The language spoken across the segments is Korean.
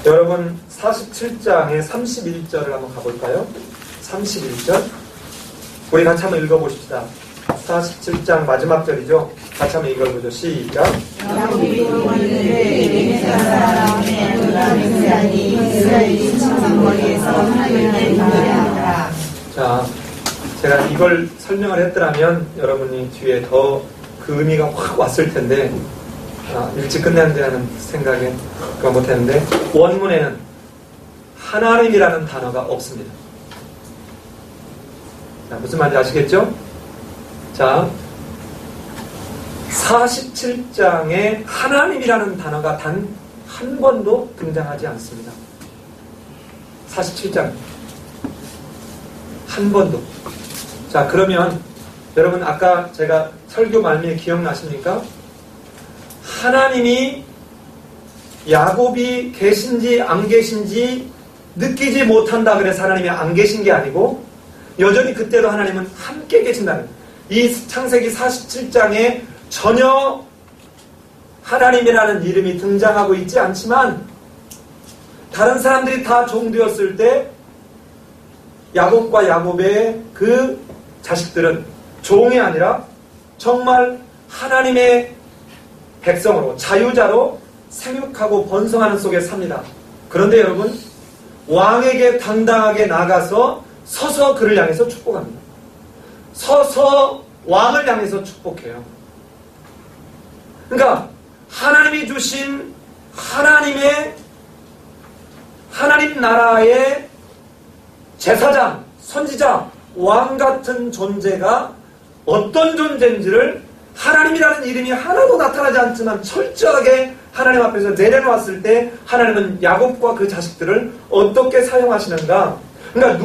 여러분 47장의 31절을 한번 가볼까요? 31절 우리 같이 한번 읽어보십시다. 47장 마지막 절이죠. 같이 한번 읽어보죠. 시작. 자, 제가 이걸 설명을 했더라면 여러분이 뒤에 더 그 의미가 확 왔을 텐데 일찍 끝내야 되는 생각에 그거 못했는데 원문에는 하나님이라는 단어가 없습니다. 자, 무슨 말인지 아시겠죠? 자, 47장에 하나님이라는 단어가 단 한 번도 등장하지 않습니다. 47장 한 번도. 자, 그러면 여러분 아까 제가 설교 말미에 기억나십니까? 하나님이 야곱이 계신지 안 계신지 느끼지 못한다 그래서 하나님이 안 계신 게 아니고 여전히 그때도 하나님은 함께 계신다는, 이 창세기 47장에 전혀 하나님이라는 이름이 등장하고 있지 않지만 다른 사람들이 다 종되었을 때 야곱과 야곱의 그 자식들은 종이 아니라 정말 하나님의 백성으로 자유자로 생육하고 번성하는 속에 삽니다. 그런데 여러분 왕에게 당당하게 나가서 서서 그를 향해서 축복합니다. 서서 왕을 향해서 축복해요. 그러니까 하나님이 주신 하나님 나라의 제사장, 선지자, 왕 같은 존재가 어떤 존재인지를 하나님이라는 이름이 하나도 나타나지 않지만 철저하게 하나님 앞에서 내려놓았을 때 하나님은 야곱과 그 자식들을 어떻게 사용하시는가? 그러니까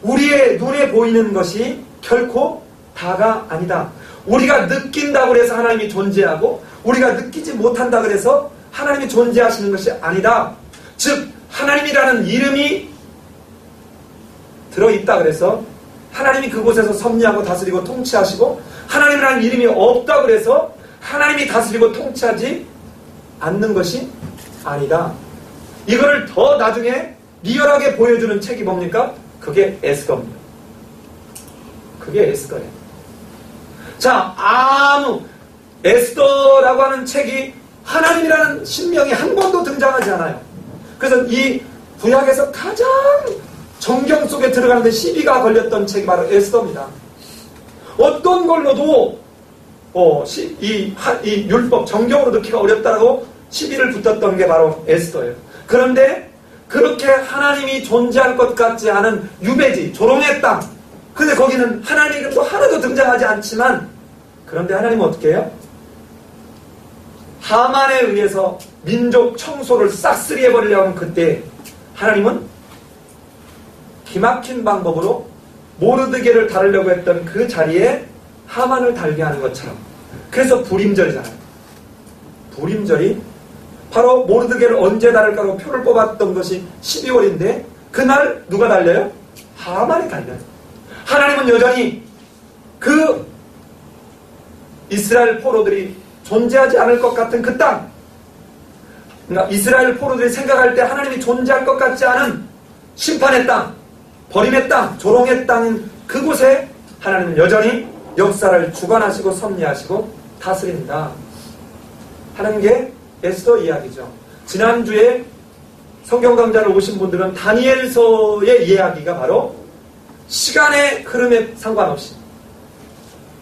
우리의 눈에 보이는 것이 결코 다가 아니다. 우리가 느낀다고 해서 하나님이 존재하고 우리가 느끼지 못한다고 해서 하나님이 존재하시는 것이 아니다. 즉 하나님이라는 이름이 들어있다 그래서 하나님이 그곳에서 섭리하고 다스리고 통치하시고 하나님이라는 이름이 없다 그래서 하나님이 다스리고 통치하지 않는 것이 아니다. 이거를 더 나중에 리얼하게 보여주는 책이 뭡니까? 그게 에스더입니다. 그게 에스더예요. 자, 에스더라고 하는 책이 하나님이라는 신명이 한 번도 등장하지 않아요. 그래서 이 구약에서 가장 정경 속에 들어가는데 시비가 걸렸던 책이 바로 에스더입니다. 어떤 걸로도 이 율법, 정경으로 넣기가 어렵다고 시비를 붙었던 게 바로 에스더예요. 그런데 그렇게 하나님이 존재할 것 같지 않은 유배지, 조롱의 땅. 근데 거기는 하나님의 이름도 하나도 등장하지 않지만 그런데 하나님은 어떻게 해요? 하만에 의해서 민족 청소를 싹쓸이 해버리려고 하는 그때 하나님은 기막힌 방법으로 모르드게를 다루려고 했던 그 자리에 하만을 달게 하는 것처럼. 그래서 불임절이잖아요. 불임절이 바로 모르드게를 언제 다룰까로 표를 뽑았던 것이 12월인데 그날 누가 달려요? 하만이 달려요. 하나님은 여전히 그 이스라엘 포로들이 존재하지 않을 것 같은 그 땅, 그러니까 이스라엘 포로들이 생각할 때 하나님이 존재할 것 같지 않은 심판의 땅, 버림의 땅, 조롱의 땅인 그곳에 하나님은 여전히 역사를 주관하시고 섭리하시고 다스린다 하는 게 에스더 이야기죠. 지난주에 성경 강좌를 오신 분들은 다니엘서의 이야기가 바로 시간의 흐름에 상관없이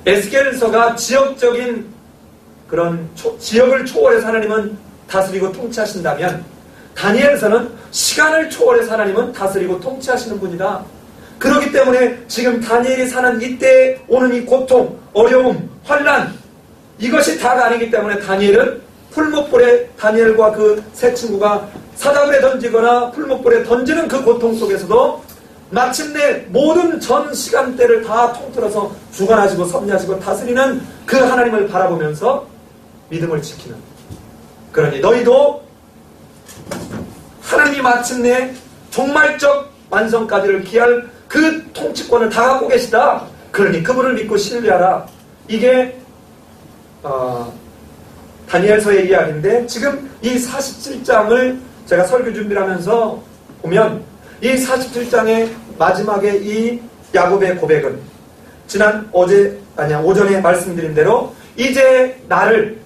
에스겔서가 지역적인 그런 지역을 초월해서 하나님은 다스리고 통치하신다면 다니엘서는 시간을 초월해서 하나님은 다스리고 통치하시는 분이다. 그렇기 때문에 지금 다니엘이 사는 이때 오는 이 고통, 어려움, 환난 이것이 다가 아니기 때문에 다니엘은 풀목불에 다니엘과 그 세 친구가 사자굴에 던지거나 풀목불에 던지는 그 고통 속에서도 마침내 모든 전 시간대를 다 통틀어서 주관하시고 섭리하시고 다스리는 그 하나님을 바라보면서 믿음을 지키는. 그러니 너희도 하나님이 마침내 종말적 완성까지를 기할 그 통치권을 다 갖고 계시다. 그러니 그분을 믿고 신뢰하라. 이게 다니엘서의 이야기인데 지금 이 47장을 제가 설교 준비를 하면서 보면 이 47장의 마지막에 이 야곱의 고백은 오전에 말씀드린 대로 이제 나를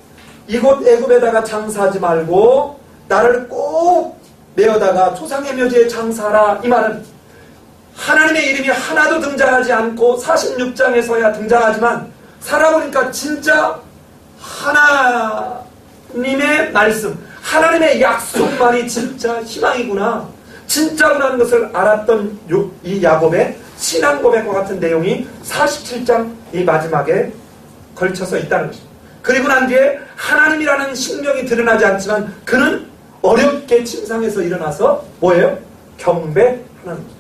이곳 애굽에다가 장사하지 말고 나를 꼭 메어다가 조상의 묘지에 장사하라. 이 말은 하나님의 이름이 하나도 등장하지 않고 46장에서야 등장하지만 살아보니까 진짜 하나님의 말씀, 하나님의 약속만이 진짜 희망이구나, 진짜구나 하는 것을 알았던 이 야곱의 신앙 고백과 같은 내용이 47장 이 마지막에 걸쳐서 있다는 것입니다. 그리고 난 뒤에 하나님이라는 신명이 드러나지 않지만 그는 어렵게 침상에서 일어나서 뭐예요? 경배하는 것입니다.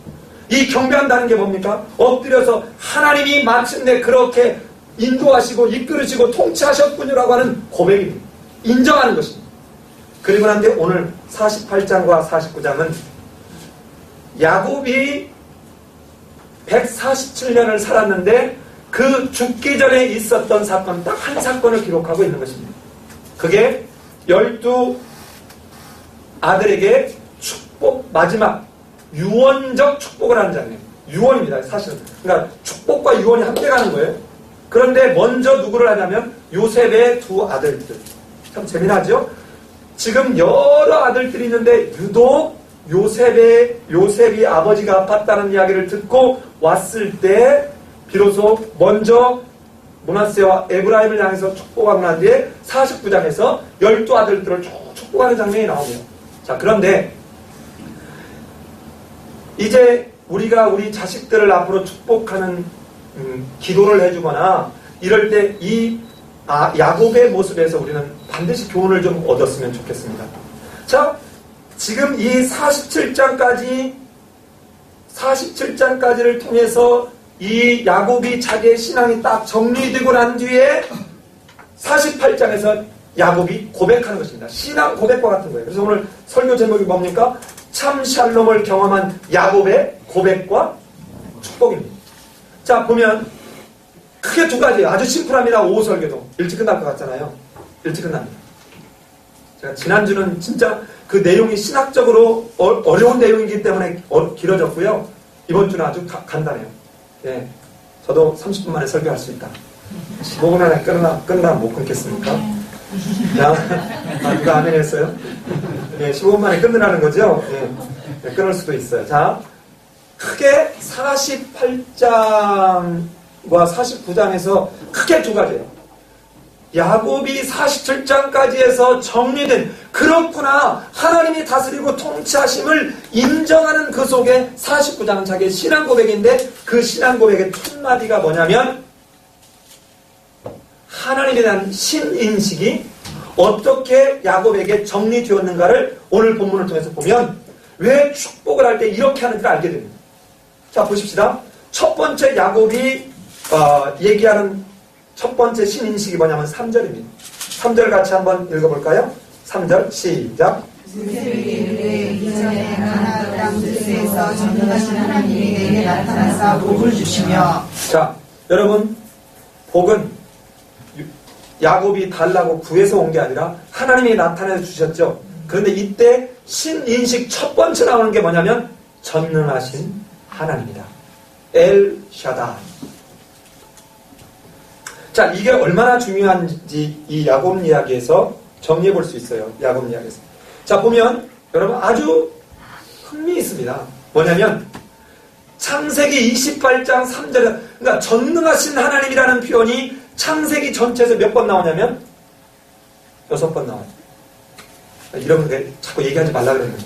이 경배한다는 게 뭡니까? 엎드려서 하나님이 마침내 그렇게 인도하시고 이끌으시고 통치하셨군요라고 하는 고백입니다. 인정하는 것입니다. 그리고 난 뒤에 오늘 48장과 49장은 야곱이 147년을 살았는데 그 죽기 전에 있었던 사건, 딱 한 사건을 기록하고 있는 것입니다. 그게 12 아들에게 축복, 마지막 유언적 축복을 하는 장면. 유언입니다, 사실은. 그러니까 축복과 유언이 함께 가는 거예요. 그런데 먼저 누구를 하냐면 요셉의 두 아들들. 참 재미나죠? 지금 여러 아들들이 있는데 유독 요셉이 아버지가 아팠다는 이야기를 듣고 왔을 때 비로소 먼저 므낫세와 에브라임을 향해서 축복하고 난 뒤에 49장에서 12아들들을 쭉 축복하는 장면이 나오네요. 자, 그런데 이제 우리가 우리 자식들을 앞으로 축복하는 기도를 해주거나 이럴 때 이 야곱의 모습에서 우리는 반드시 교훈을 좀 얻었으면 좋겠습니다. 자, 지금 이 47장까지를 통해서 이 야곱이 자기의 신앙이 딱 정리되고 난 뒤에 48장에서 야곱이 고백하는 것입니다. 신앙 고백과 같은 거예요. 그래서 오늘 설교 제목이 뭡니까? 참 샬롬을 경험한 야곱의 고백과 축복입니다. 자, 보면 크게 두 가지예요. 아주 심플합니다. 오후 설교도 일찍 끝날 것 같잖아요. 일찍 끝납니다. 제가 지난주는 진짜 그 내용이 신학적으로 어려운 내용이기 때문에 길어졌고요. 이번 주는 아주 간단해요. 예, 저도 30분 만에 설교할 수 있다. 15분 안에 끝나면 못 끊겠습니까? 누가 안 해냈어요? 예, 15분 만에 끊으라는 거죠? 예, 끊을 수도 있어요. 자, 크게 48장과 49장에서 크게 두 가지예요. 야곱이 47장까지 해서 정리된, 그렇구나, 하나님이 다스리고 통치하심을 인정하는 그 속에 49장은 자기의 신앙 고백인데, 그 신앙 고백의 첫 마디가 뭐냐면 하나님에 대한 신인식이 어떻게 야곱에게 정리되었는가를 오늘 본문을 통해서 보면 왜 축복을 할 때 이렇게 하는지를 알게 됩니다. 자, 보십시다. 첫 번째 야곱이 얘기하는 첫 번째 신인식이 뭐냐면 3절입니다. 3절 같이 한번 읽어볼까요? 3절 시작. 이전에 가나안 땅 들에서 전능하신 하나님이 내게 나타나사 복을 주시며. 자, 여러분, 복은 야곱이 달라고 구해서 온 게 아니라 하나님이 나타내 주셨죠. 그런데 이때 신인식 첫 번째 나오는 게 뭐냐면 전능하신 하나님이다. 엘 샤다이. 자, 이게 얼마나 중요한지 이 야곱 이야기에서 정리해 볼 수 있어요. 야곱 이야기에서. 자, 보면 여러분 아주 흥미있습니다. 뭐냐면 창세기 28장 3절에, 그러니까 전능하신 하나님이라는 표현이 창세기 전체에서 몇 번 나오냐면 6번 나와요. 이런 거 자꾸 얘기하지 말라 그랬는데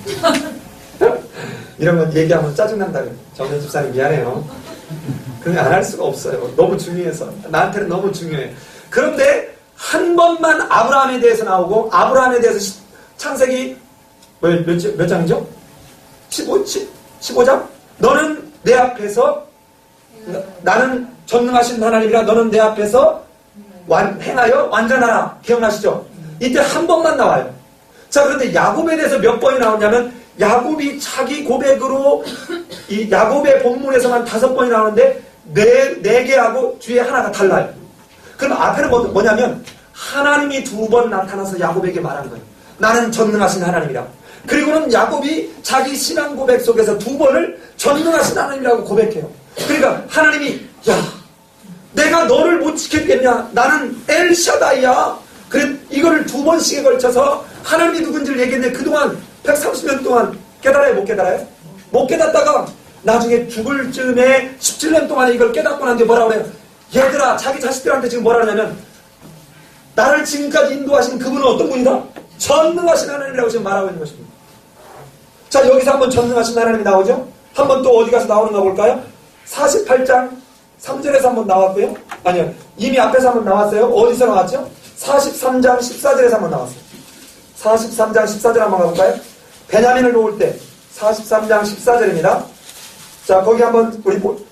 이런 건 얘기하면 짜증난다 그래요. 정현 집사님 미안해요. 그냥 안 할 수가 없어요. 너무 중요해서. 나한테는 너무 중요해. 그런데 한 번만 아브라함에 대해서 나오고, 아브라함에 대해서 창세기 몇 장이죠? 15장? 너는 내 앞에서, 나는 전능하신 하나님이라 너는 내 앞에서 행하여 완전하라. 기억나시죠? 이때 한 번만 나와요. 자, 그런데 야곱에 대해서 몇 번이 나오냐면 야곱이 자기 고백으로 이 야곱의 본문에서만 5번이 나오는데 네 개하고 뒤에 하나가 달라요. 그럼 앞에는 뭐냐면 하나님이 2번 나타나서 야곱에게 말한 거예요. 나는 전능하신 하나님이라. 그리고는 야곱이 자기 신앙 고백 속에서 2번을 전능하신 하나님이라고 고백해요. 그러니까 하나님이 야 내가 너를 못 지켰겠냐? 나는 엘샤다이야. 그래 이거를 2번씩에 걸쳐서 하나님이 누군지를 얘기했는데 그동안 130년 동안 깨달아요? 못 깨달아요? 못 깨닫다가 나중에 죽을 즈음에 17년 동안에 이걸 깨닫고 난 뒤에 뭐라고 그래요? 얘들아 자기 자식들한테 지금 뭐라 하냐면 나를 지금까지 인도하신 그분은 어떤 분이다? 전능하신 하나님이라고 지금 말하고 있는 것입니다. 자 여기서 한번 전능하신 하나님이 나오죠? 한번 또 어디 가서 나오는가 볼까요? 48장 3절에서 한번 나왔고요. 아니요 이미 앞에서 한번 나왔어요. 어디서 나왔죠? 43장 14절에서 한번 나왔어요. 43장 14절 한번 가볼까요? 베냐민을 놓을 때 43장 14절입니다. 자 거기 한번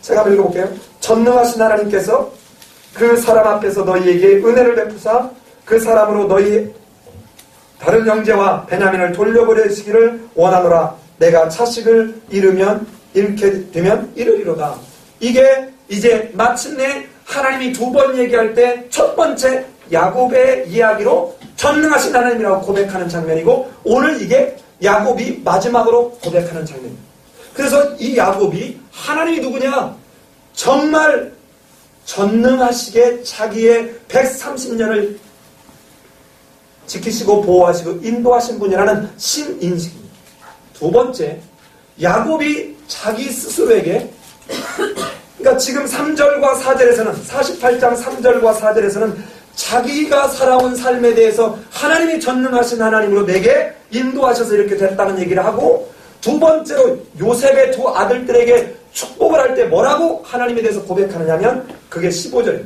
제가 한번 읽어볼게요. 전능하신 하나님께서 그 사람 앞에서 너희에게 은혜를 베푸사 그 사람으로 너희 다른 형제와 베냐민을 돌려보내시기를 원하노라. 내가 차식을 잃게 되면 이르리로다. 이게 이제 마침내 하나님이 2번 얘기할 때 첫 번째 야곱의 이야기로 전능하신 하나님이라고 고백하는 장면이고 오늘 이게 야곱이 마지막으로 고백하는 장면입니다. 그래서 이 야곱이 하나님이 누구냐? 정말 전능하시게 자기의 130년을 지키시고 보호하시고 인도하신 분이라는 신인식입니다. 2번째, 야곱이 자기 스스로에게 그러니까 지금 3절과 4절에서는 48장 3절과 4절에서는 자기가 살아온 삶에 대해서 하나님이 전능하신 하나님으로 내게 인도하셔서 이렇게 됐다는 얘기를 하고 2번째로 요셉의 2 아들들에게 축복을 할 때 뭐라고 하나님에 대해서 고백하느냐면 그게 15절입니다.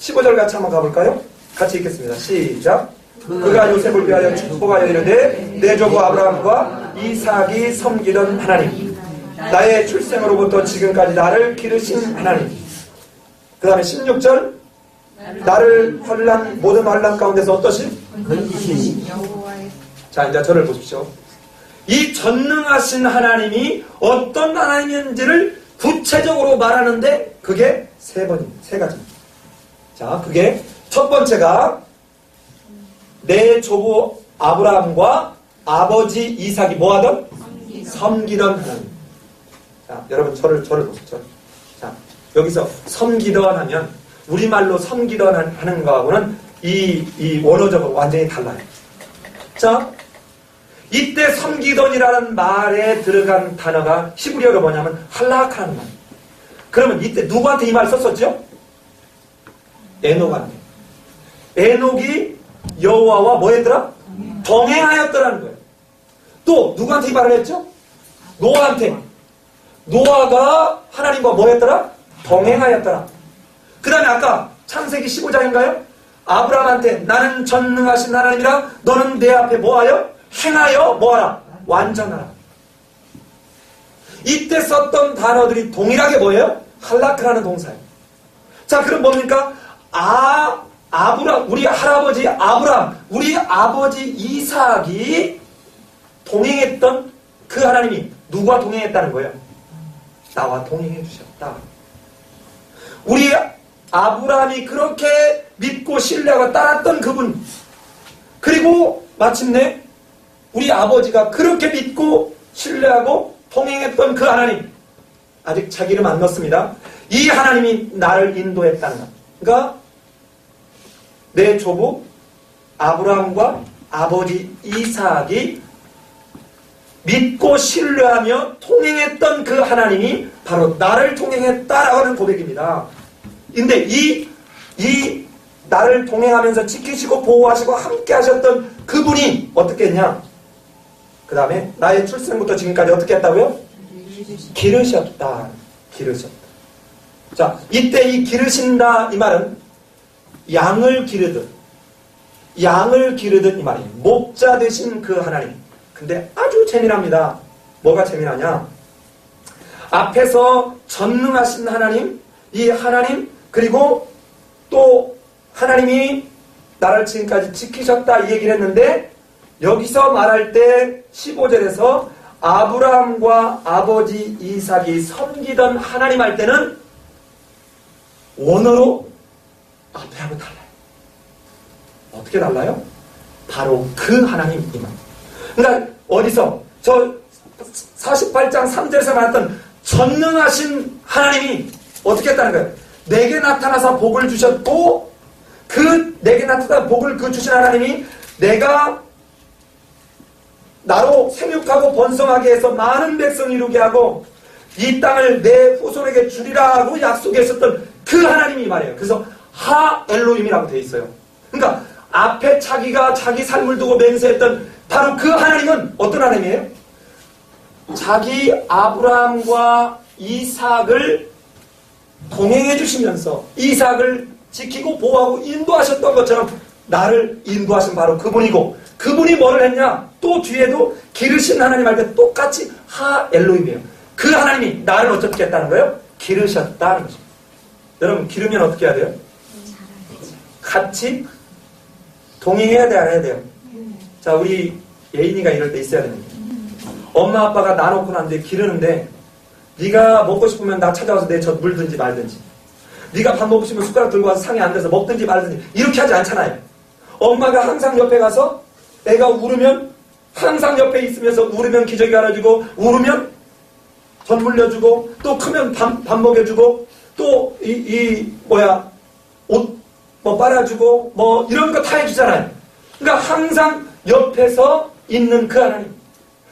15절 같이 한번 가볼까요? 같이 읽겠습니다. 시작. 그가 요셉을 위하여 축복하여 이르되 내 조부 아브라함과 이삭이 섬기던 하나님 나의 출생으로부터 지금까지 나를 기르신 하나님. 그 다음에 16절 나를 모든 환난 가운데서 어떠신? 자 이제 저를 보십시오. 이 전능하신 하나님이 어떤 하나님인지를 구체적으로 말하는데 그게 3가지입니다. 자 그게 첫 번째가 내 조부 아브라함과 아버지 이삭이 뭐하던? 섬기던 하나님. 자, 여러분 저를 보십시오. 자, 여기서 섬기던 하면 우리말로 섬기던 하는 거하고는 이 원어적으로 완전히 달라요. 자, 이때 섬기던이라는 말에 들어간 단어가 히브리어로 뭐냐면 할락하는 말. 그러면 이때 누구한테 이 말 썼었죠? 에녹한테. 에녹이 여호와와 뭐 했더라? 동행하였더라는 거예요. 또 누구한테 이 말을 했죠? 노아한테. 노아가 하나님과 뭐 했더라? 동행하였더라. 그 다음에 아까 창세기 15장인가요? 아브라함한테 나는 전능하신 하나님이라 너는 내 앞에 뭐하여? 행하여 뭐하라? 완전하라. 이때 썼던 단어들이 동일하게 뭐예요? 할라크라는 동사예요. 자 그럼 뭡니까? 우리 할아버지 아브라함, 우리 아버지 이삭이 동행했던 그 하나님이 누구와 동행했다는 거예요? 나와 동행해 주셨다. 우리 아브라함이 그렇게 믿고 신뢰하고 따랐던 그분, 그리고 마침내 우리 아버지가 그렇게 믿고 신뢰하고 동행했던 그 하나님, 아직 자기 이름 안 넣었습니다. 이 하나님이 나를 인도했다는 것. 그러니까 내 조부 아브라함과 아버지 이삭이 믿고 신뢰하며 통행했던 그 하나님이 바로 나를 통행했다라고 하는 고백입니다. 근데 이 나를 통행하면서 지키시고 보호하시고 함께 하셨던 그분이 어떻게 했냐? 그 다음에 나의 출생부터 지금까지 어떻게 했다고요? 기르셨다. 자, 이때 이 기르신다 이 말은 양을 기르듯 이 말이에요. 목자 되신 그 하나님. 근데 아주 재미납니다. 뭐가 재미나냐? 앞에서 전능하신 하나님, 이 하나님, 그리고 또 하나님이 나를 지금까지 지키셨다 이 얘기를 했는데 여기서 말할 때 15절에서 아브라함과 아버지 이삭이 섬기던 하나님 할 때는 원어로 앞에하고 달라요. 어떻게 달라요? 바로 그 하나님이만. 그러니까 어디서 저 48장 3절에서 말했던 전능하신 하나님이 어떻게 했다는 거예요? 내게 나타나서 복을 주셨고 그 내게 나타나서 복을 그 주신 하나님이 내가 나로 생육하고 번성하게 해서 많은 백성을 이루게 하고 이 땅을 내 후손에게 주리라 하고 약속했었던 그 하나님이 말이에요. 그래서 하 엘로힘이라고 되어 있어요. 그러니까 앞에 자기가 자기 삶을 두고 맹세했던 바로 그 하나님은 어떤 하나님이에요? 자기 아브라함과 이삭을 동행해 주시면서 이삭을 지키고 보호하고 인도하셨던 것처럼 나를 인도하신 바로 그분이고 그분이 뭐를 했냐? 또 뒤에도 기르신 하나님 할 때 똑같이 하 엘로힘이에요. 그 하나님이 나를 어떻게 했다는 거예요? 기르셨다는 거죠. 여러분 기르면 어떻게 해야 돼요? 같이 동행해야 돼, 안 해야 돼요? 자, 우리 예인이가 이럴 때 있어야 됩니다. 엄마 아빠가 나 놓고 난 뒤에 기르는데 네가 먹고 싶으면 나 찾아와서 내 젖 물든지 말든지 네가 밥 먹고 싶으면 숟가락 들고 와서 상에 앉아서 먹든지 말든지 이렇게 하지 않잖아요. 엄마가 항상 옆에 가서 애가 울으면 항상 옆에 있으면서 울으면 기저귀 갈아주고 울으면 젖 물려주고 또 크면 밥 먹여주고 또 옷 뭐 빨아주고 뭐 이런 거 다 해주잖아요. 그러니까 항상 옆에서 있는 그 하나님.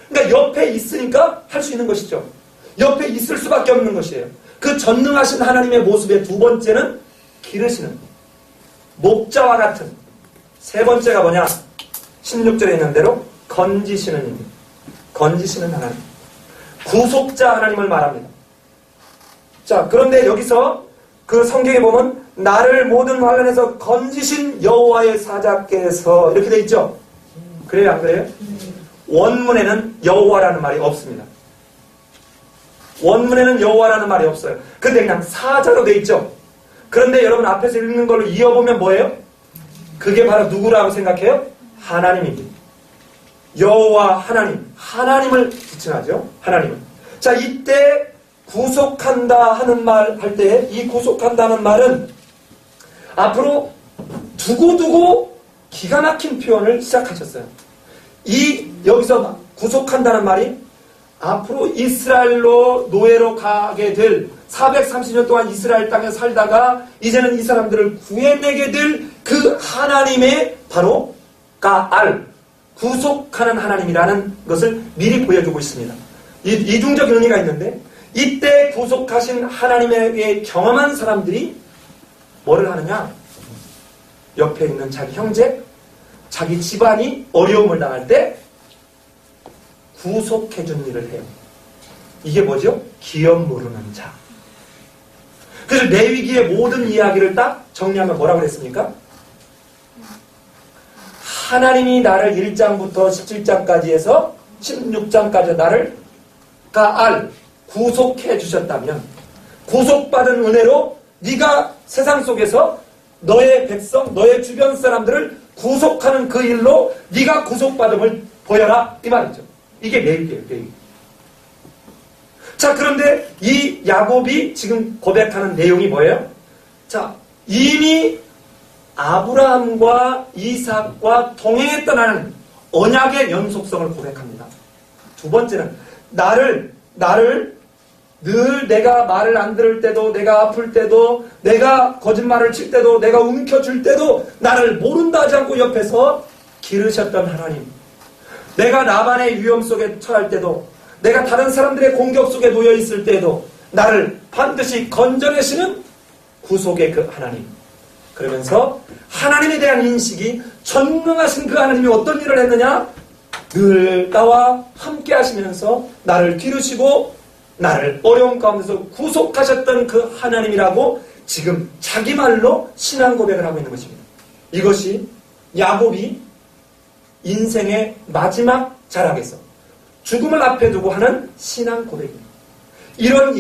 그러니까 옆에 있으니까 할 수 있는 것이죠. 옆에 있을 수밖에 없는 것이에요. 그 전능하신 하나님의 모습의 두 번째는 기르시는 목자와 같은. 세 번째가 뭐냐? 16절에 있는 대로 건지시는 님. 건지시는 하나님. 구속자 하나님을 말합니다. 자, 그런데 여기서 그 성경에 보면 나를 모든 환난에서 건지신 여호와의 사자께서 이렇게 돼 있죠? 그래요, 안 그래요? 원문에는 여호와라는 말이 없습니다. 원문에는 여호와라는 말이 없어요. 근데 그냥 사자로 돼 있죠? 그런데 여러분 앞에서 읽는 걸로 이어보면 뭐예요? 그게 바로 누구라고 생각해요? 하나님입니다. 여호와 하나님, 하나님을 지칭하죠. 하나님을. 자, 이때 구속한다 하는 말 할 때 이 구속한다는 말은 앞으로 두고두고 기가 막힌 표현을 시작하셨어요. 여기서 구속한다는 말이 앞으로 이스라엘로 노예로 가게 될 430년 동안 이스라엘 땅에 살다가 이제는 이 사람들을 구해내게 될 그 하나님의 바로 가알, 구속하는 하나님이라는 것을 미리 보여주고 있습니다. 이중적 의미가 있는데 이때 구속하신 하나님에게 경험한 사람들이 뭐를 하느냐? 옆에 있는 자기 형제, 자기 집안이 어려움을 당할 때 구속해준 일을 해요. 이게 뭐죠? 기업 모르는 자. 그래서 레위기의 모든 이야기를 딱 정리하면 뭐라고 그랬습니까? 하나님이 나를 1장부터 17장까지 해서 16장까지 나를 가알, 구속해 주셨다면 구속받은 은혜로 네가 세상 속에서 너의 백성, 너의 주변 사람들을 구속하는 그 일로 네가 구속받음을 보여라 이 말이죠. 이게 레위기예요. 레위기. 자, 그런데 이 야곱이 지금 고백하는 내용이 뭐예요? 자, 이미 아브라함과 이삭과 동행했던 하는 언약의 연속성을 고백합니다. 두 번째는 나를 늘 내가 말을 안 들을 때도, 내가 아플 때도, 내가 거짓말을 칠 때도, 내가 움켜쥘 때도 나를 모른다 하지 않고 옆에서 기르셨던 하나님. 내가 나만의 위험 속에 처할 때도, 내가 다른 사람들의 공격 속에 놓여 있을 때도 나를 반드시 건져내시는 구속의 그 하나님. 그러면서 하나님에 대한 인식이 전능하신 그 하나님이 어떤 일을 했느냐? 늘 나와 함께 하시면서 나를 기르시고 나를 어려운 가운데서 구속하셨던 그 하나님이라고 지금 자기 말로 신앙 고백을 하고 있는 것입니다. 이것이 야곱이 인생의 마지막 자락에서 죽음을 앞에 두고 하는 신앙 고백입니다. 이런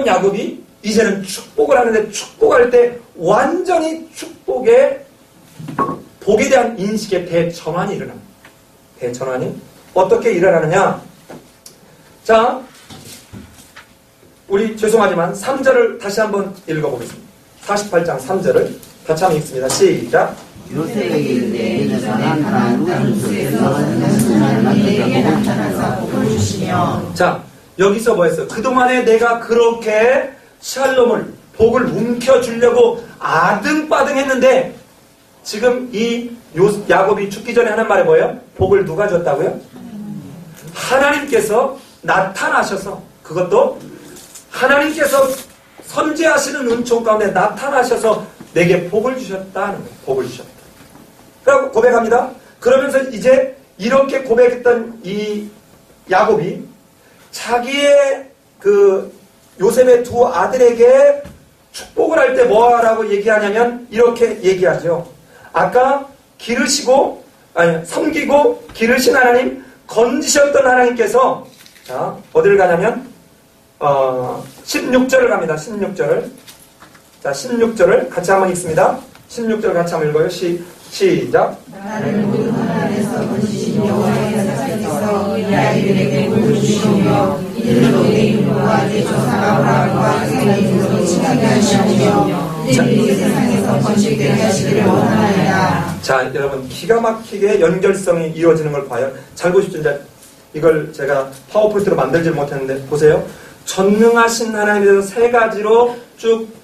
야곱이 이제는 축복을 하는데 축복할 때 완전히 축복의 복에 대한 인식의 대전환이 일어납니다. 대전환이 어떻게 일어나느냐? 자, 우리 죄송하지만 3절을 다시 한번 읽어보겠습니다. 48장 3절을 같이 한번 읽습니다. 시작. 요셉에게 이르되 나타난 우주에서 내게 나타나사 복을 주시며. 자, 여기서 뭐 했어요? 그동안에 내가 그렇게 샬롬을, 복을 움켜주려고 아등바등 했는데, 지금 이 야곱이 죽기 전에 하는 말이 뭐예요? 복을 누가 줬다고요? 하나님께서 나타나셔서, 그것도 하나님께서 선지하시는 은총 가운데 나타나셔서 내게 복을 주셨다는 거예요. 복을 주셨다. 그리고 고백합니다. 그러면서 이제 이렇게 고백했던 이 야곱이 자기의 그 요셉의 두 아들에게 축복을 할 때 뭐라고 얘기하냐면 이렇게 얘기하죠. 아까 섬기고 기르신 하나님, 건지셨던 하나님께서, 자, 어딜 가냐면 16절을 갑니다. 16절을. 자, 16절을 같이 한번 읽습니다. 16절 같이 한번 읽어요. 시작. 나를 모든 하나님께서 건지신 여호와의 사자께서 이 아이들에게 복을 주시며 이들로 내 이름과 내 조상 아브라함과 이삭의 이름으로 칭하게 하시며 이들이 세상에서 번식되게 하시기를 원하나이다. 자, 여러분 기가 막히게 연결성이 이루어지는 걸 봐요. 잘 보십시오. 이제 이걸 제가 파워포인트로 만들지 못했는데 보세요. 전능하신 하나님에 대해서 세 가지로 쭉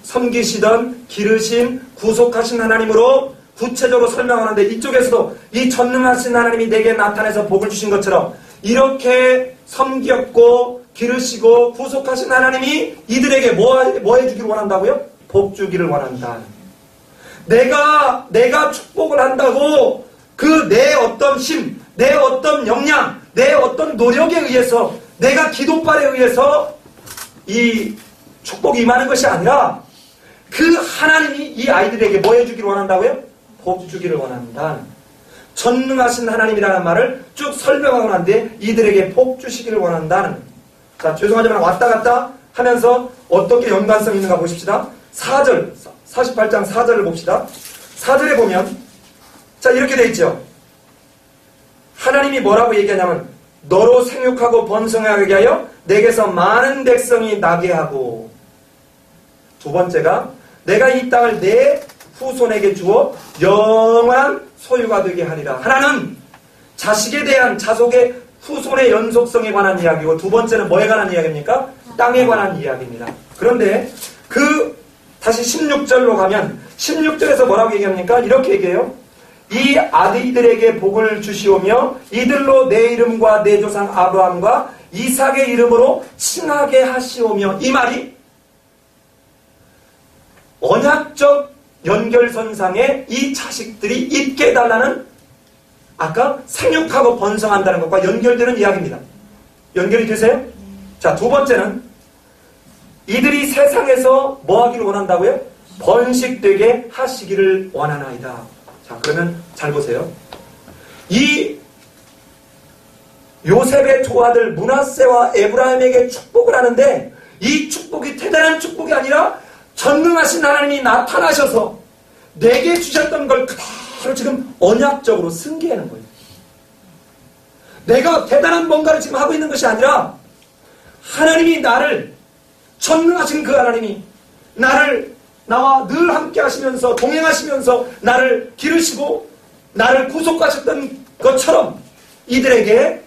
섬기시던, 기르신, 구속하신 하나님으로 구체적으로 설명하는데, 이쪽에서도 이 전능하신 하나님이 내게 나타나서 복을 주신 것처럼 이렇게 섬겼고 기르시고 구속하신 하나님이 이들에게 뭐 해주기를 원한다고요? 복 주기를 원한다. 내가 축복을 한다고 그 내 어떤 힘, 내 어떤 역량, 내 어떤 노력에 의해서, 내가 기도빨에 의해서 이 축복이 임하는 것이 아니라 그 하나님이 이 아이들에게 뭐 해주기를 원한다고요? 복 주기를 원한다. 전능하신 하나님이라는 말을 쭉 설명하고 난 뒤에 이들에게 복 주시기를 원한다는. 자, 죄송하지만 왔다 갔다 하면서 어떻게 연관성이 있는가 보십시다. 4절, 48장 4절을 봅시다. 4절에 보면, 자, 이렇게 돼 있죠. 하나님이 뭐라고 얘기하냐면, 너로 생육하고 번성하게 하여 내게서 많은 백성이 나게 하고, 두 번째가 내가 이 땅을 내 후손에게 주어 영원한 소유가 되게 하리라. 하나는 자식에 대한 자속의 후손의 연속성에 관한 이야기고, 두 번째는 뭐에 관한 이야기입니까? 땅에 관한 이야기입니다. 그런데 다시 16절로 가면 16절에서 뭐라고 얘기합니까? 이렇게 얘기해요. 이 아들들에게 복을 주시오며 이들로 내 이름과 내 조상 아브라함과 이삭의 이름으로 칭하게 하시오며, 이 말이 언약적 연결선상에 이 자식들이 있게 해달라는, 아까 생육하고 번성한다는 것과 연결되는 이야기입니다. 연결이 되세요? 자, 두 번째는 이들이 세상에서 뭐 하기를 원한다고요? 번식되게 하시기를 원하나이다. 자, 그러면 잘 보세요. 이 요셉의 두 아들 므낫세와 에브라임에게 축복을 하는데, 이 축복이 대단한 축복이 아니라 전능하신 하나님이 나타나셔서 내게 주셨던 걸 그대로 지금 언약적으로 승계하는 거예요. 내가 대단한 뭔가를 지금 하고 있는 것이 아니라 하나님이 나를, 전능하신 그 하나님이 나와 늘 함께 하시면서 동행하시면서 나를 기르시고 나를 구속하셨던 것처럼 이들에게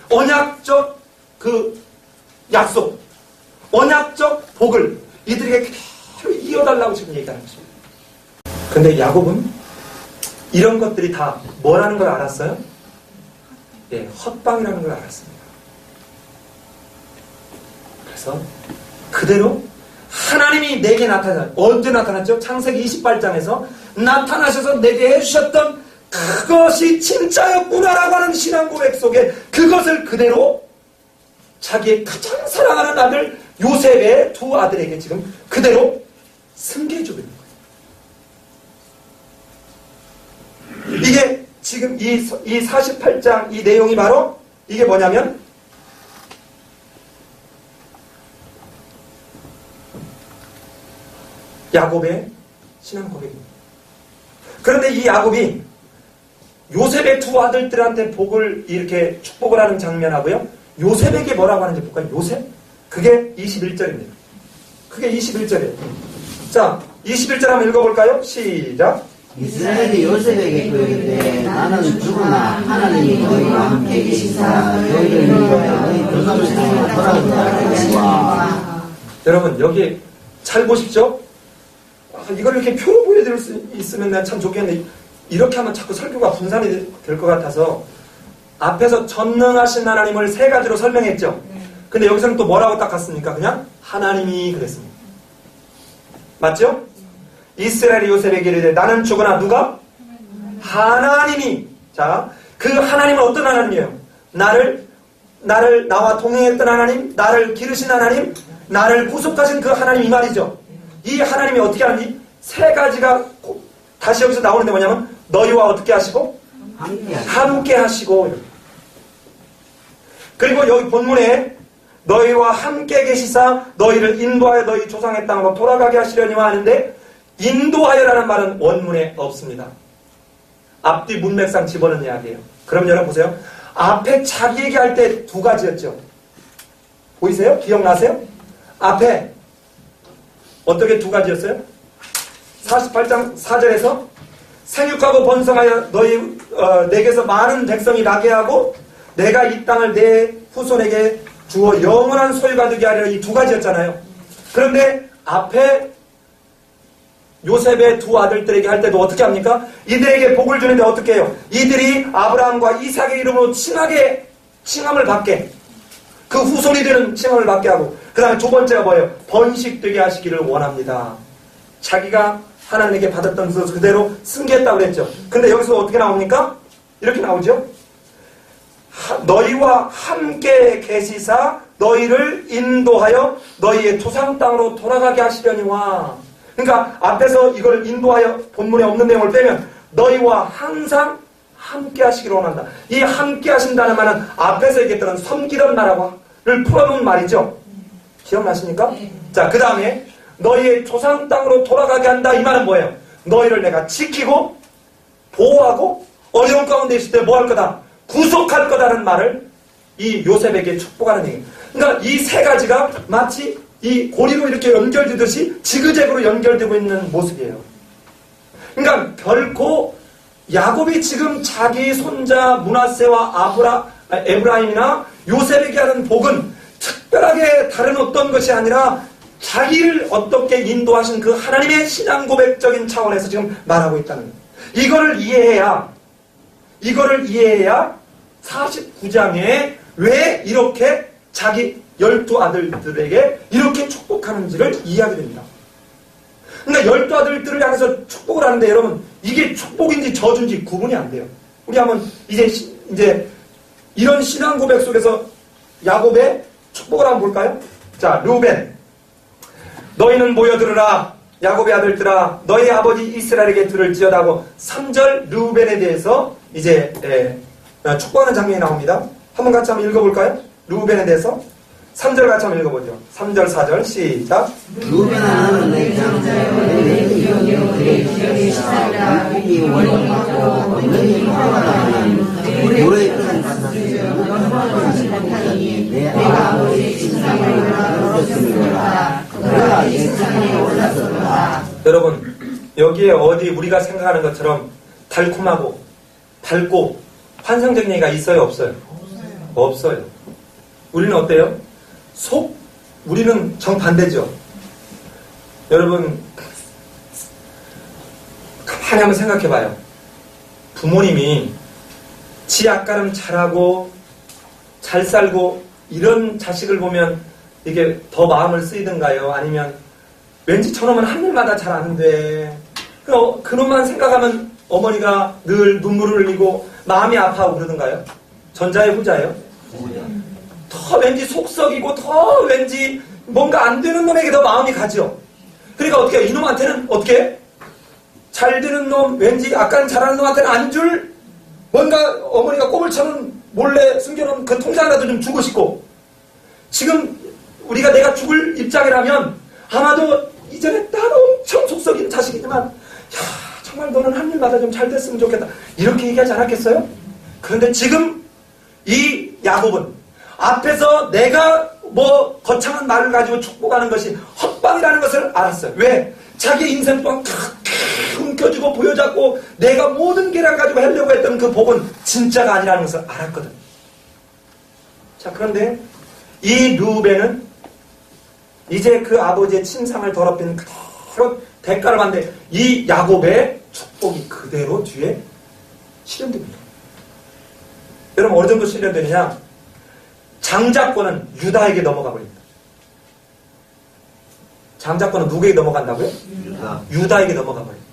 언약적 그 약속, 언약적 복을 이들에게 그대로 이어달라고 지금 얘기하는 것입니다. 근데 야곱은 이런 것들이 다 뭐라는 걸 알았어요? 예, 헛방이라는 걸 알았습니다. 그래서 그대로 하나님이 내게 언제 나타났죠? 창세기 28장에서 나타나셔서 내게 해주셨던 그것이 진짜였구나라고 하는 신앙 고백 속에 그것을 그대로 자기의 가장 사랑하는 아들 요셉의 두 아들에게 지금 그대로 승계해주고 있는 거예요. 이게 지금 이 48장 이 내용이 바로 이게 뭐냐면 야곱의 신앙 고백입니다. 그런데 이 야곱이 요셉의 두 아들들한테 복을 이렇게 축복을 하는 장면하고요, 요셉에게 뭐라고 하는지 볼까요? 요셉? 그게 21절입니다. 그게 21절이에요. 자, 21절 한번 읽어볼까요? 시작. 이스라엘이 요셉에게 그러기를 나는 죽으나 하나님이 너희와 함께 계시사 너희를 인도하여 너희 조상을 땅으로 돌아오리라. 여러분 여기 잘 보십시오. 이걸 이렇게 표로 보여드릴 수 있으면 내가 참 좋겠는데 이렇게 하면 자꾸 설교가 분산이 될 것 같아서 앞에서 전능하신 하나님을 세 가지로 설명했죠. 근데 여기서는 또 뭐라고 딱 갔습니까? 그냥 하나님이 그랬습니다. 맞죠? 이스라엘이 요셉에게 이르되 나는 죽으나 누가? 하나님이. 자, 그 하나님은 어떤 하나님이에요? 나와 동행했던 하나님, 나를 기르신 하나님, 나를 구속하신 그 하나님 이 말이죠. 이 하나님이 어떻게 하는지 세 가지가 다시 여기서 나오는데 뭐냐면 너희와 어떻게 하시고? 함께 하시고. 그리고 여기 본문에 너희와 함께 계시사 너희를 인도하여 너희 조상의 땅으로 돌아가게 하시려니와 하는데 인도하여라는 말은 원문에 없습니다. 앞뒤 문맥상 집어넣은 이야기예요. 그럼 여러분 보세요. 앞에 자기 얘기할 때 두 가지였죠. 보이세요? 기억나세요? 앞에 어떻게 두 가지였어요? 48장 4절에서 생육하고 번성하여 너희 내게서 많은 백성이 나게 하고 내가 이 땅을 내 후손에게 주어 영원한 소유가 되게 하리라. 이 두 가지였잖아요. 그런데 앞에 요셉의 두 아들들에게 할 때도 어떻게 합니까? 이들에게 복을 주는데 어떻게 해요? 이들이 아브라함과 이삭의 이름으로 칭함을 받게, 그 후손이 되는 칭함을 받게 하고, 그 다음에 두 번째가 뭐예요? 번식되게 하시기를 원합니다. 자기가 하나님에게 받았던 것을 그대로 승계했다고 그랬죠. 근데 여기서 어떻게 나옵니까? 이렇게 나오죠. 너희와 함께 계시사 너희를 인도하여 너희의 조상 땅으로 돌아가게 하시려니와. 그러니까 앞에서 이걸 인도하여 본문에 없는 내용을 빼면 너희와 항상 함께 하시기를 원한다. 이 함께 하신다는 말은 앞에서 얘기했던 섬기던 나라를 풀어놓은 말이죠. 기억나십니까? 네. 자, 그 다음에 너희의 조상 땅으로 돌아가게 한다. 이 말은 뭐예요? 너희를 내가 지키고 보호하고 어려운 가운데 있을 때 뭐 할 거다? 구속할 거다라는 말을 이 요셉에게 축복하는 얘기예요. 그러니까 이 세 가지가 마치 이 고리로 이렇게 연결되듯이 지그재그로 연결되고 있는 모습이에요. 그러니까 결코 야곱이 지금 자기 손자 므낫세와 에브라임이나 요셉에게 하는 복은 특별하게 다른 어떤 것이 아니라 자기를 어떻게 인도하신 그 하나님의 신앙 고백적인 차원에서 지금 말하고 있다는 거예요. 이거를 이해해야 49장에 왜 이렇게 자기 12아들들에게 이렇게 축복하는지를 이해하게 됩니다. 그러니까 12아들들을 향해서 축복을 하는데 여러분 이게 축복인지 저주인지 구분이 안 돼요. 우리 한번 이제 이런 신앙 고백 속에서 야곱의 축복을 한번 볼까요? 자, 르우벤 너희는 모여 들으라. 야곱의 아들들아 너희 아버지 이스라엘에게 들을지어다고 3절 르우벤에 대해서 이제 축복하는 장면이 나옵니다. 한번 같이 한번 읽어볼까요? 르우벤에 대해서 3절 같이 한번 읽어보죠. 3절 4절 시작. 르우벤아 너는 내 장자여 내 기억으로 내 기억에 시사하라. 이 원망하고 너희 화가라는 우리의 큰 사슬을 넘어가지 못하니 내가 아버지의 진상을 얻었습니다. 그가 예수님에 올랐었다. 여러분 여기에 어디 우리가 생각하는 것처럼 달콤하고 밝고 환상적인 얘기가 있어요? 없어요? 없어요. 우리는 어때요? 우리는 정반대죠. 여러분 가만히 한번 생각해봐요. 부모님이 지 앞가름 잘하고 잘 살고 이런 자식을 보면 이게 더 마음을 쓰이던가요? 아니면 왠지 저놈은 한 일마다 잘 안 돼. 그놈만 생각하면 어머니가 늘 눈물을 흘리고 마음이 아파하고 그러던가요? 전자의 후자예요? 더 왠지 속썩이고 더 왠지 뭔가 안 되는 놈에게 더 마음이 가죠. 그러니까 어떻게 해요? 이놈한테는 어떻게 잘 되는 놈 왠지 아까는 잘하는 놈한테는 안 줄 뭔가 어머니가 꼽을 쳐는 몰래 숨겨놓은 그 통장이라도 좀 주고 싶고 지금 우리가 내가 죽을 입장이라면 아마도 이전에 따로 엄청 속썩인 자식이지만 야 정말 너는 한 일마다 좀 잘 됐으면 좋겠다 이렇게 얘기하지 않았겠어요? 그런데 지금 이 야곱은 앞에서 내가 뭐 거창한 말을 가지고 축복하는 것이 헛방이라는 것을 알았어요. 왜? 자기 인생 동안 움켜쥐고 보여잡고 내가 모든 계략 가지고 하려고 했던 그 복은 진짜가 아니라는 것을 알았거든. 자, 그런데 이 르우벤은 이제 그 아버지의 침상을 더럽힌 그대로 대가를 받는데 이 야곱의 축복이 그대로 뒤에 실현됩니다. 여러분 어느 정도 실현되느냐? 장자권은 유다에게 넘어가 버립니다. 장자권은 누구에게 넘어간다고요? 유다에게 넘어가 버립니다.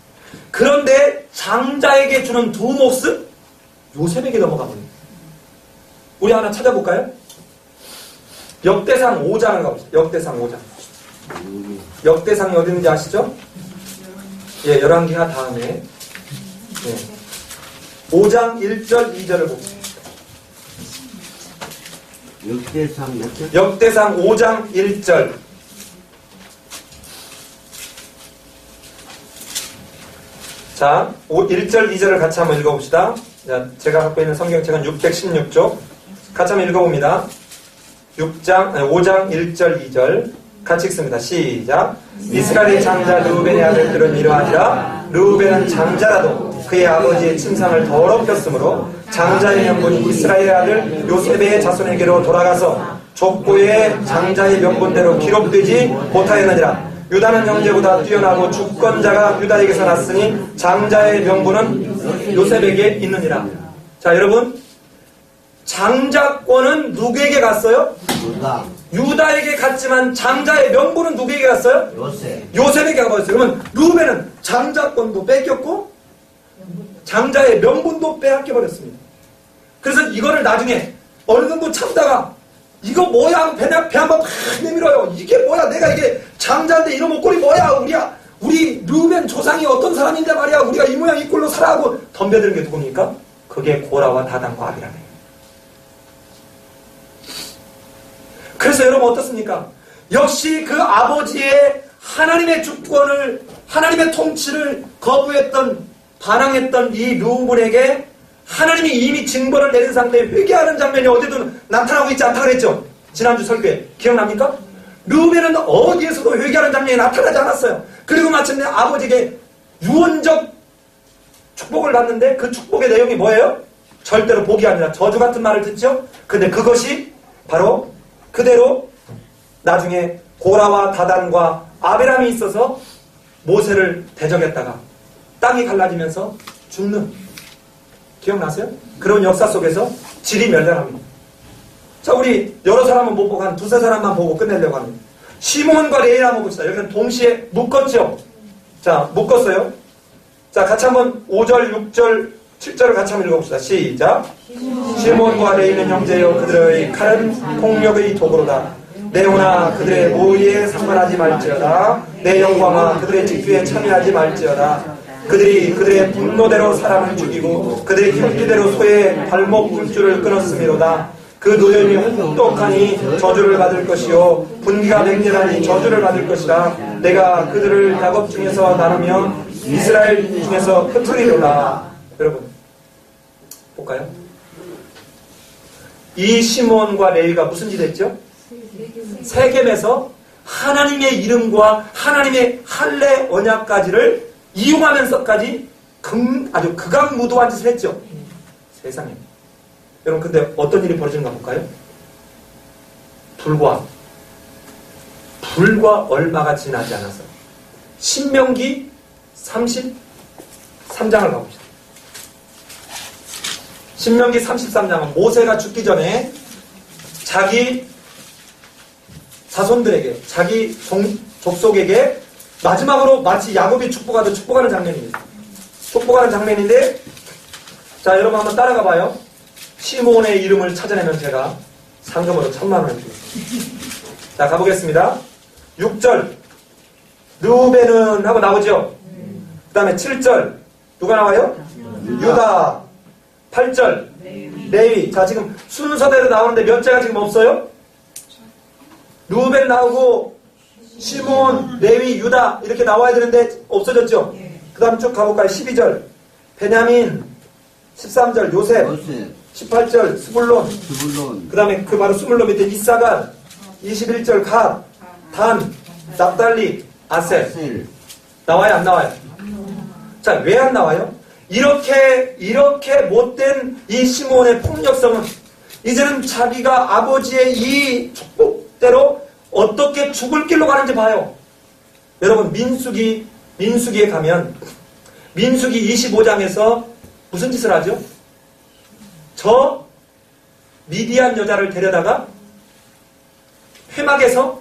그런데 장자에게 주는 두 몫은 요셉에게 넘어가 버립니다. 우리 하나 찾아볼까요? 역대상 5장을 가봅시다. 역대상 5장. 역대상이 어디 있는지 아시죠? 예, 열왕기하 다음에. 예. 5장 1절 2절을 봅시다. 역대상 5장 1절. 자, 1절 2절을 같이 한번 읽어봅시다. 자, 제가 갖고 있는 성경책은 616쪽. 같이 한번 읽어봅니다. 5장 1절 2절 같이 읽습니다. 시작. 이스라엘의 장자 르우벤의 아들들은 이러하니라. 르우벤은 장자라도 그의 아버지의 침상을 더럽혔으므로 장자의 명분이 이스라엘의 아들 요셉의 자손에게로 돌아가서 족보의 장자의 명분대로 기록되지 못하였느니라. 유다는 형제보다 뛰어나고 주권자가 유다에게서 났으니 장자의 명분은 요셉에게 있느니라. 자, 여러분, 장자권은 누구에게 갔어요? 유다에게 갔지만 장자의 명분은 누구에게 갔어요? 요셉에게 가버렸어요. 그러면 르우벤은 장자권도 뺏겼고 장자의 명분도 빼앗겨버렸습니다. 그래서 이거를 나중에 어느 정도 참다가 이거 뭐야 하고 배 한번 팍 내밀어요. 이게 뭐야, 내가 이게 장자인데 이놈의 꼴이 뭐야, 우리 르우벤 조상이 어떤 사람인데 말이야, 우리가 이 모양 이 꼴로 살아하고 덤벼드는 게 누굽니까? 그게 고라와 다단과 아비라네요. 그래서 여러분 어떻습니까? 역시 그 아버지의 하나님의 주권을, 하나님의 통치를 거부했던, 반항했던 이 르우벤에게 하나님이 이미 징벌을 내린 상태에 회개하는 장면이 어디든 나타나고 있지 않다 그랬죠? 지난주 설교에 기억납니까? 르우벤은 어디에서도 회개하는 장면이 나타나지 않았어요. 그리고 마침내 아버지에게 유언적 축복을 받는데 그 축복의 내용이 뭐예요? 절대로 복이 아니라 저주 같은 말을 듣죠? 근데 그것이 바로 그대로 나중에 고라와 다단과 아비람이 있어서 모세를 대적했다가 땅이 갈라지면서 죽는, 기억나세요? 그런 역사 속에서 질이 멸렬합니다. 자, 우리 여러 사람은 못 보고 한 두세 사람만 보고 끝내려고 합니다. 시몬과 레위를 한번 봅시다. 여기는 동시에 묶었죠? 자, 묶었어요. 자, 같이 한번 5절, 6절, 7절을 같이 한번 읽어봅시다. 시작. 시몬과 레위는 형제여 그들의 칼은 폭력의 도구로다. 내 혼아 그들의 모의에 상관하지 말지어다. 내 영광아 그들의 직주에 참여하지 말지어다. 그들이 그들의 분노대로 사람을 죽이고 그들의 혈기대로 소의 발목 굴줄을 끊었음이로다. 그 노염이 혹독하니 저주를 받을 것이요 분기가 맹렬하니 저주를 받을 것이라. 내가 그들을 야곱 중에서 나누며 이스라엘 중에서 흩으리로다. 여러분 볼까요? 이 시몬과 레위가 무슨 짓 했죠? 세겜에서 하나님의 이름과 하나님의 할례 언약까지를 이용하면서까지 아주 극악무도한 짓을 했죠. 세상에. 여러분 근데 어떤 일이 벌어지는가 볼까요? 불과 얼마가 지나지 않아서 신명기 33장을 가봅시다. 신명기 33장은 모세가 죽기 전에 자기 자손들에게, 자기 족속에게 마지막으로 마치 야곱이 축복하듯 축복하는 장면입니다. 축복하는 장면인데, 자, 여러분 한번 따라가 봐요. 시몬의 이름을 찾아내면 제가 상금으로 1000만 원을 드리겠습니다. 자, 가보겠습니다. 6절 르우벤은 하고 나오죠. 그 다음에 7절 누가 나와요? 유다. 8절 레위. 자, 지금 순서대로 나오는데 몇 자가 지금 없어요? 르우벤 나오고 시몬, 레위, 유다 이렇게 나와야 되는데 없어졌죠? 그 다음 쭉 가볼까요? 12절 베냐민, 13절 요셉, 18절 스불론, 그 다음에 그 바로 스불론 밑에 이사갈, 21절 갓, 단, 납달리, 아셀. 나와요, 안 나와요? 자, 왜 안 나와요? 이렇게 못된 이 시몬의 폭력성은 이제는 자기가 아버지의 이 축복대로 어떻게 죽을 길로 가는지 봐요. 여러분, 민수기에 가면 민수기 25장에서 무슨 짓을 하죠? 저 미디안 여자를 데려다가 회막에서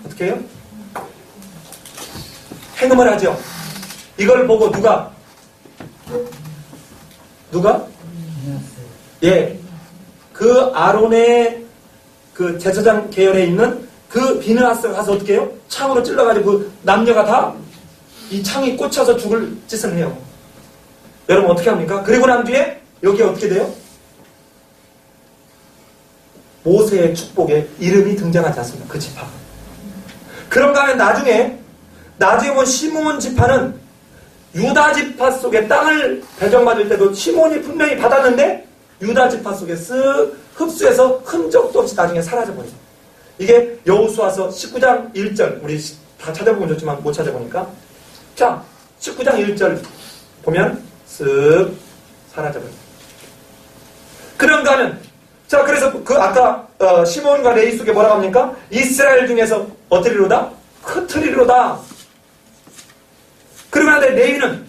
어떻게 해요? 행음을 하죠. 이걸 보고 누가? 예. 그 아론의 그 제사장 계열에 있는 그 비느하스가 가서 어떻게 해요? 창으로 찔러가지고 그 남녀가 다 이 창이 꽂혀서 죽을 짓을 해요. 여러분 어떻게 합니까? 그리고 난 뒤에 여기 어떻게 돼요? 모세의 축복에 이름이 등장하지 않습니다. 그 지파. 그런가 하면 나중에 본 시몬 지파는 유다 지파 속에 땅을 배정받을 때도 시몬이 분명히 받았는데 유다 지파 속에 쓱 흡수해서 흔적도 없이 나중에 사라져버려요. 이게 여호수아서 19장 1절 우리 다 찾아보면 좋지만 못 찾아보니까 자 19장 1절 보면 쓱 사라져버려요. 그런가 하면 자 그래서 그 아까 시몬과 레위 속에 뭐라고 합니까? 이스라엘 중에서 어떠리로다? 흩으리로다. 그러고 나서 레위는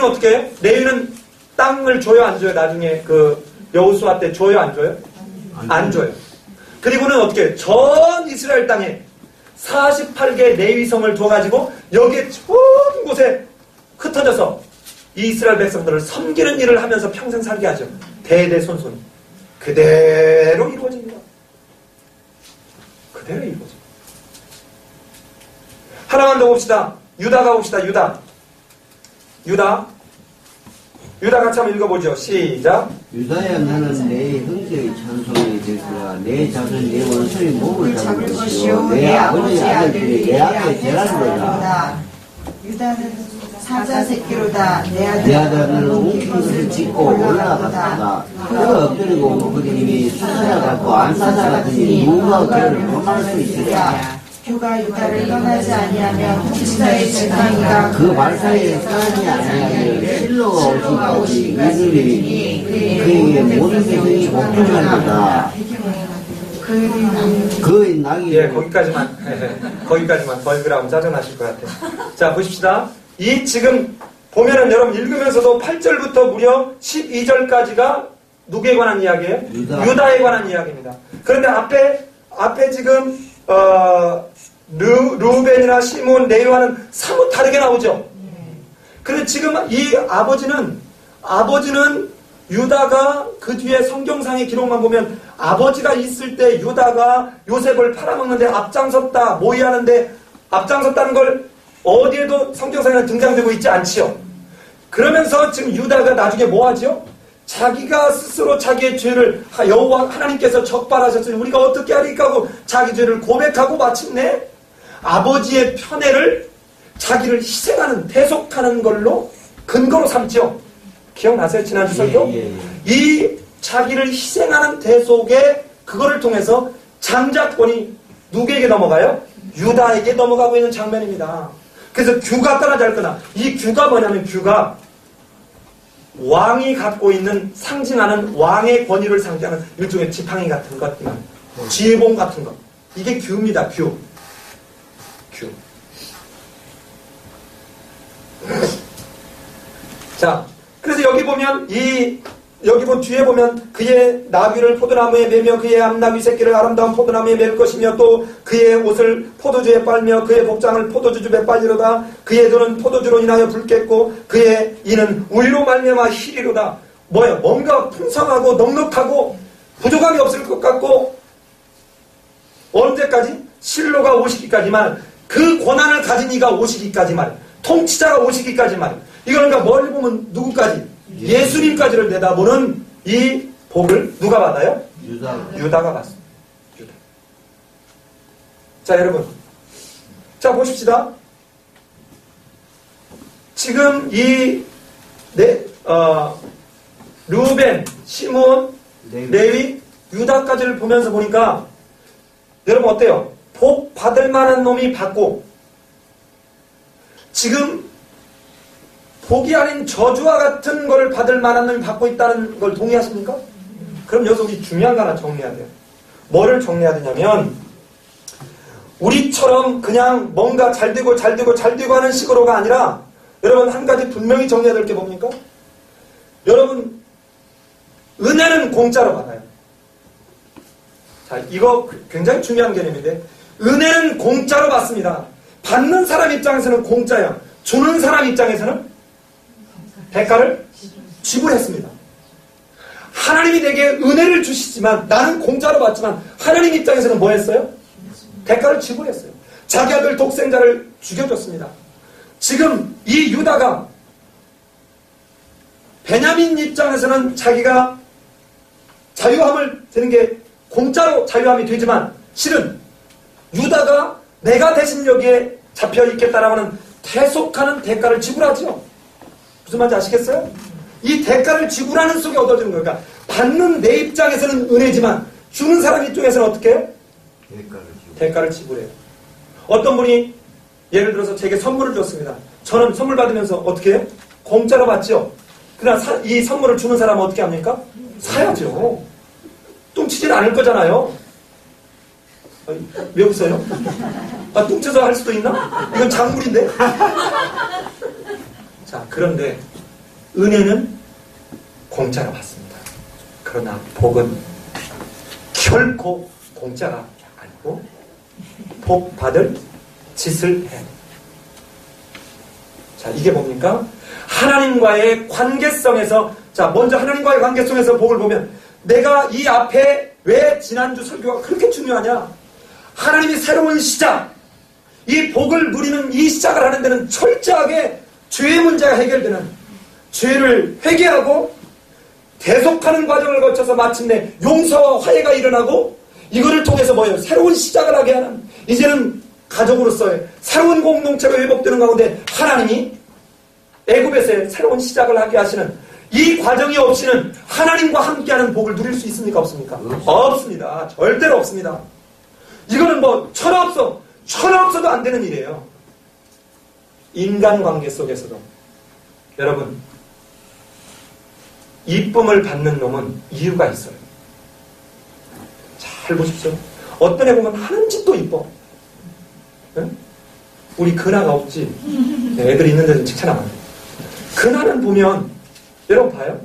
어떻게 해요? 레위는 땅을 줘요 안 줘요? 나중에 그 여호수아 때 줘요 안 줘요? 안 줘요. 그리고는 어떻게 해요? 전 이스라엘 땅에 48개 레위성을 둬가지고 여기에 전 곳에 흩어져서 이 이스라엘 백성들을 섬기는 일을 하면서 평생 살게 하죠. 대대손손 그대로 이루어집니다. 그대로 이루어집니다. 하나만 더 봅시다. 유다가 봅시다. 유다 같이 한번 읽어보죠. 시작. 유다야 나는 내 형제의 찬송이 될 거야. 내 자손 내 원수의 목을 잡을 것이요 내 아버지 아들들이 내 앞에 제라리로다. 유다는 사자 새끼로다. 내 아들은 웅킨 것을 짓고 올라갔다. 그가 엎드리고 그들이 수사자 같고 안사자 같으니 누가 그를 범할 수 있으랴. 규가 유다를 떠나지 아니하면 지사의 재상이가 그 발사에 떠나지 아니하면 실로가 오시기까지 이들이 그에게 모든 백성이 복종하리로다. 그의 낙이 예, 거기까지만 더 읽으라면 짜증나실 것 같아요. 자, 보십시다. 이 지금 보면은 여러분 읽으면서도 8절부터 무려 12절까지가 누구에 관한 이야기예요? 유다에 관한 이야기입니다. 그런데 앞에 지금 르우벤이나 시몬, 레위와는 사뭇 다르게 나오죠. 그런데 지금 이 아버지는 유다가 그 뒤에 성경상의 기록만 보면 아버지가 있을 때 유다가 요셉을 팔아먹는데 앞장섰다, 모의하는데 앞장섰다는 걸 어디에도 성경상에는 등장되고 있지 않지요. 그러면서 지금 유다가 나중에 뭐 하죠? 자기가 스스로 자기의 죄를 여호와 하나님께서 적발하셨으니 우리가 어떻게 하리까 하고 자기 죄를 고백하고 마침내 아버지의 편애를 자기를 희생하는 대속하는 걸로 근거로 삼죠. 기억나세요? 지난주 설교? 이 자기를 희생하는 대속에 그거를 통해서 장자권이 누구에게 넘어가요? 유다에게 넘어가고 있는 장면입니다. 그래서 규가 떠나지 않거나 이 규가 뭐냐면 규가 왕이 갖고 있는 상징하는 왕의 권위를 상징하는 일종의 지팡이 같은 것, 지혜봉 같은 것. 이게 규입니다. 규. 자, 그래서 여기 보면 뒤에 보면 그의 나귀를 포도나무에 매며 그의 암나귀 새끼를 아름다운 포도나무에 맬 것이며 또 그의 옷을 포도주에 빨며 그의 복장을 포도주즙에 빨리로다. 그의 눈은 포도주로 인하여 붉겠고 그의 이는 우유로 말미암아 희리로다. 뭐예요? 뭔가 풍성하고 넉넉하고 부족함이 없을 것 같고 언제까지? 실로가 오시기까지만 그 권한을 가진 이가 오시기까지만 통치자가 오시기까지만 이거는 그러니까 뭘 보면 누구까지? 예수님까지를 내다보는 이 복을 누가 받아요? 유다가 받습니다. 유다. 자, 여러분. 자, 보십시다. 지금 르우벤, 시몬, 레위, 유다까지를 보면서 보니까 여러분 어때요? 복 받을 만한 놈이 받고 지금 복이 아닌 저주와 같은 걸 받을 만한 놈이 받고 있다는 걸 동의하십니까? 그럼 여기서 우리 중요한 거 하나 정리해야 돼요. 뭐를 정리해야 되냐면 우리처럼 그냥 뭔가 잘 되고 하는 식으로가 아니라 여러분 한 가지 분명히 정리해야 될 게 뭡니까? 여러분 은혜는 공짜로 받아요. 자, 이거 굉장히 중요한 개념인데 은혜는 공짜로 받습니다. 받는 사람 입장에서는 공짜예요. 주는 사람 입장에서는 대가를 지불했습니다. 하나님이 내게 은혜를 주시지만 나는 공짜로 받지만 하나님 입장에서는 뭐 했어요? 대가를 지불했어요. 자기 아들 독생자를 죽여줬습니다. 지금 이 유다가 베냐민 입장에서는 자기가 자유함을 되는 게 공짜로 자유함이 되지만 실은 유다가 내가 대신 여기에 잡혀 있겠다라고 하는 계속하는 대가를 지불하죠. 무슨 말인지 아시겠어요? 이 대가를 지불하는 속에 얻어지는 거니까 받는 내 입장에서는 은혜지만 주는 사람 입장에서는 어떻게 해요? 대가를 지불해요. 어떤 분이 예를 들어서 제게 선물을 줬습니다. 저는 선물 받으면서 어떻게 해요? 공짜로 받죠. 그러나 이 선물을 주는 사람은 어떻게 합니까? 사야죠. 뚱치지는 않을 거잖아요. 왜 웃어요? 뚱쳐서 할 수도 있나? 이건 작물인데. 자, 그런데 은혜는 공짜로 받습니다. 그러나 복은 결코 공짜가 아니고 복 받을 짓을 해야 됩니다. 자, 이게 뭡니까? 하나님과의 관계성에서, 자, 먼저 하나님과의 관계성에서 복을 보면 내가 이 앞에 왜 지난주 설교가 그렇게 중요하냐? 하나님이 새로운 시작, 이 복을 누리는 이 시작을 하는 데는 철저하게 죄의 문제가 해결되는, 죄를 회개하고 대속하는 과정을 거쳐서 마침내 용서와 화해가 일어나고 이거를 통해서 뭐예요? 새로운 시작을 하게 하는, 이제는 가족으로서의 새로운 공동체가 회복되는 가운데 하나님이 애굽에서의 새로운 시작을 하게 하시는 이 과정이 없이는 하나님과 함께하는 복을 누릴 수 있습니까? 없습니까? 없습니다. 절대로 없습니다. 이거는 뭐 천없어도 안 되는 일이에요. 인간관계 속에서도 여러분 이쁨을 받는 놈은 이유가 있어요. 잘 보십시오. 어떤 애 보면 하는 짓도 이뻐. 응? 우리 근아가 없지. 애들이 있는 데는 칭찬하면 근아는 보면 여러분 봐요.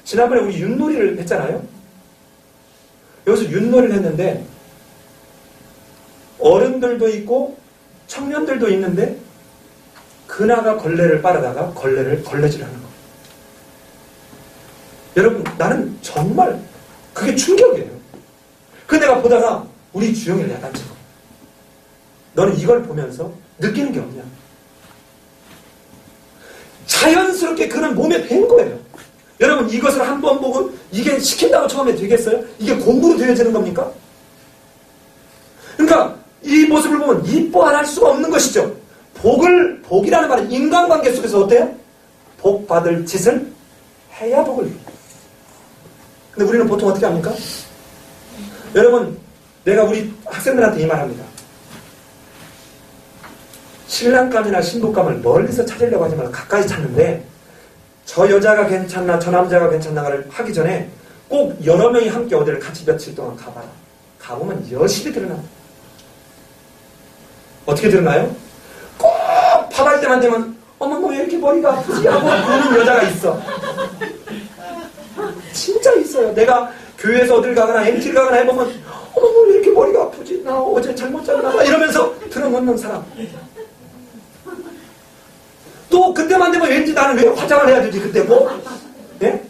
지난번에 우리 윷놀이를 했잖아요. 여기서 윷놀이를 했는데 어른들도 있고 청년들도 있는데 근아가 걸레를 빨아다가 걸레질을 하는 거예요. 여러분 나는 정말 그게 충격이에요. 그 내가 보다가 우리 주영이를 약간 찍어. 너는 이걸 보면서 느끼는 게 없냐? 자연스럽게 그는 몸에 밴 거예요. 여러분 이것을 한 번 보고 이게 시킨다고 처음에 되겠어요? 이게 공부로 되어지는 겁니까? 그러니까 이 모습을 보면 이뻐 안 할 수가 없는 것이죠. 복이라는 말은 인간관계 속에서 어때요? 복 받을 짓을 해야 복을 누려요. 근데 우리는 보통 어떻게 합니까? 여러분 내가 우리 학생들한테 이 말합니다. 신랑감이나 신부감을 멀리서 찾으려고 하지 말고 가까이 찾는데 저 여자가 괜찮나 저 남자가 괜찮나를 하기 전에 꼭 여러 명이 함께 어디를 같이 며칠 동안 가봐라. 가보면 여실히 드러나. 어떻게 드러나요? 꼭 밥할 때만 되면 어머 뭐 왜 이렇게 머리가 아프지? 하고 그러는 여자가 있어. 진짜 있어요. 내가 교회에서 어딜 가거나 MT를 가거나 해보면 어머 뭐 왜 이렇게 머리가 아프지? 나 어제 잘못 잤나 봐. 이러면서 들어놓는 사람. 또 그때만 되면 왠지 나는 왜 화장을 해야 되지 그때 뭐? 예?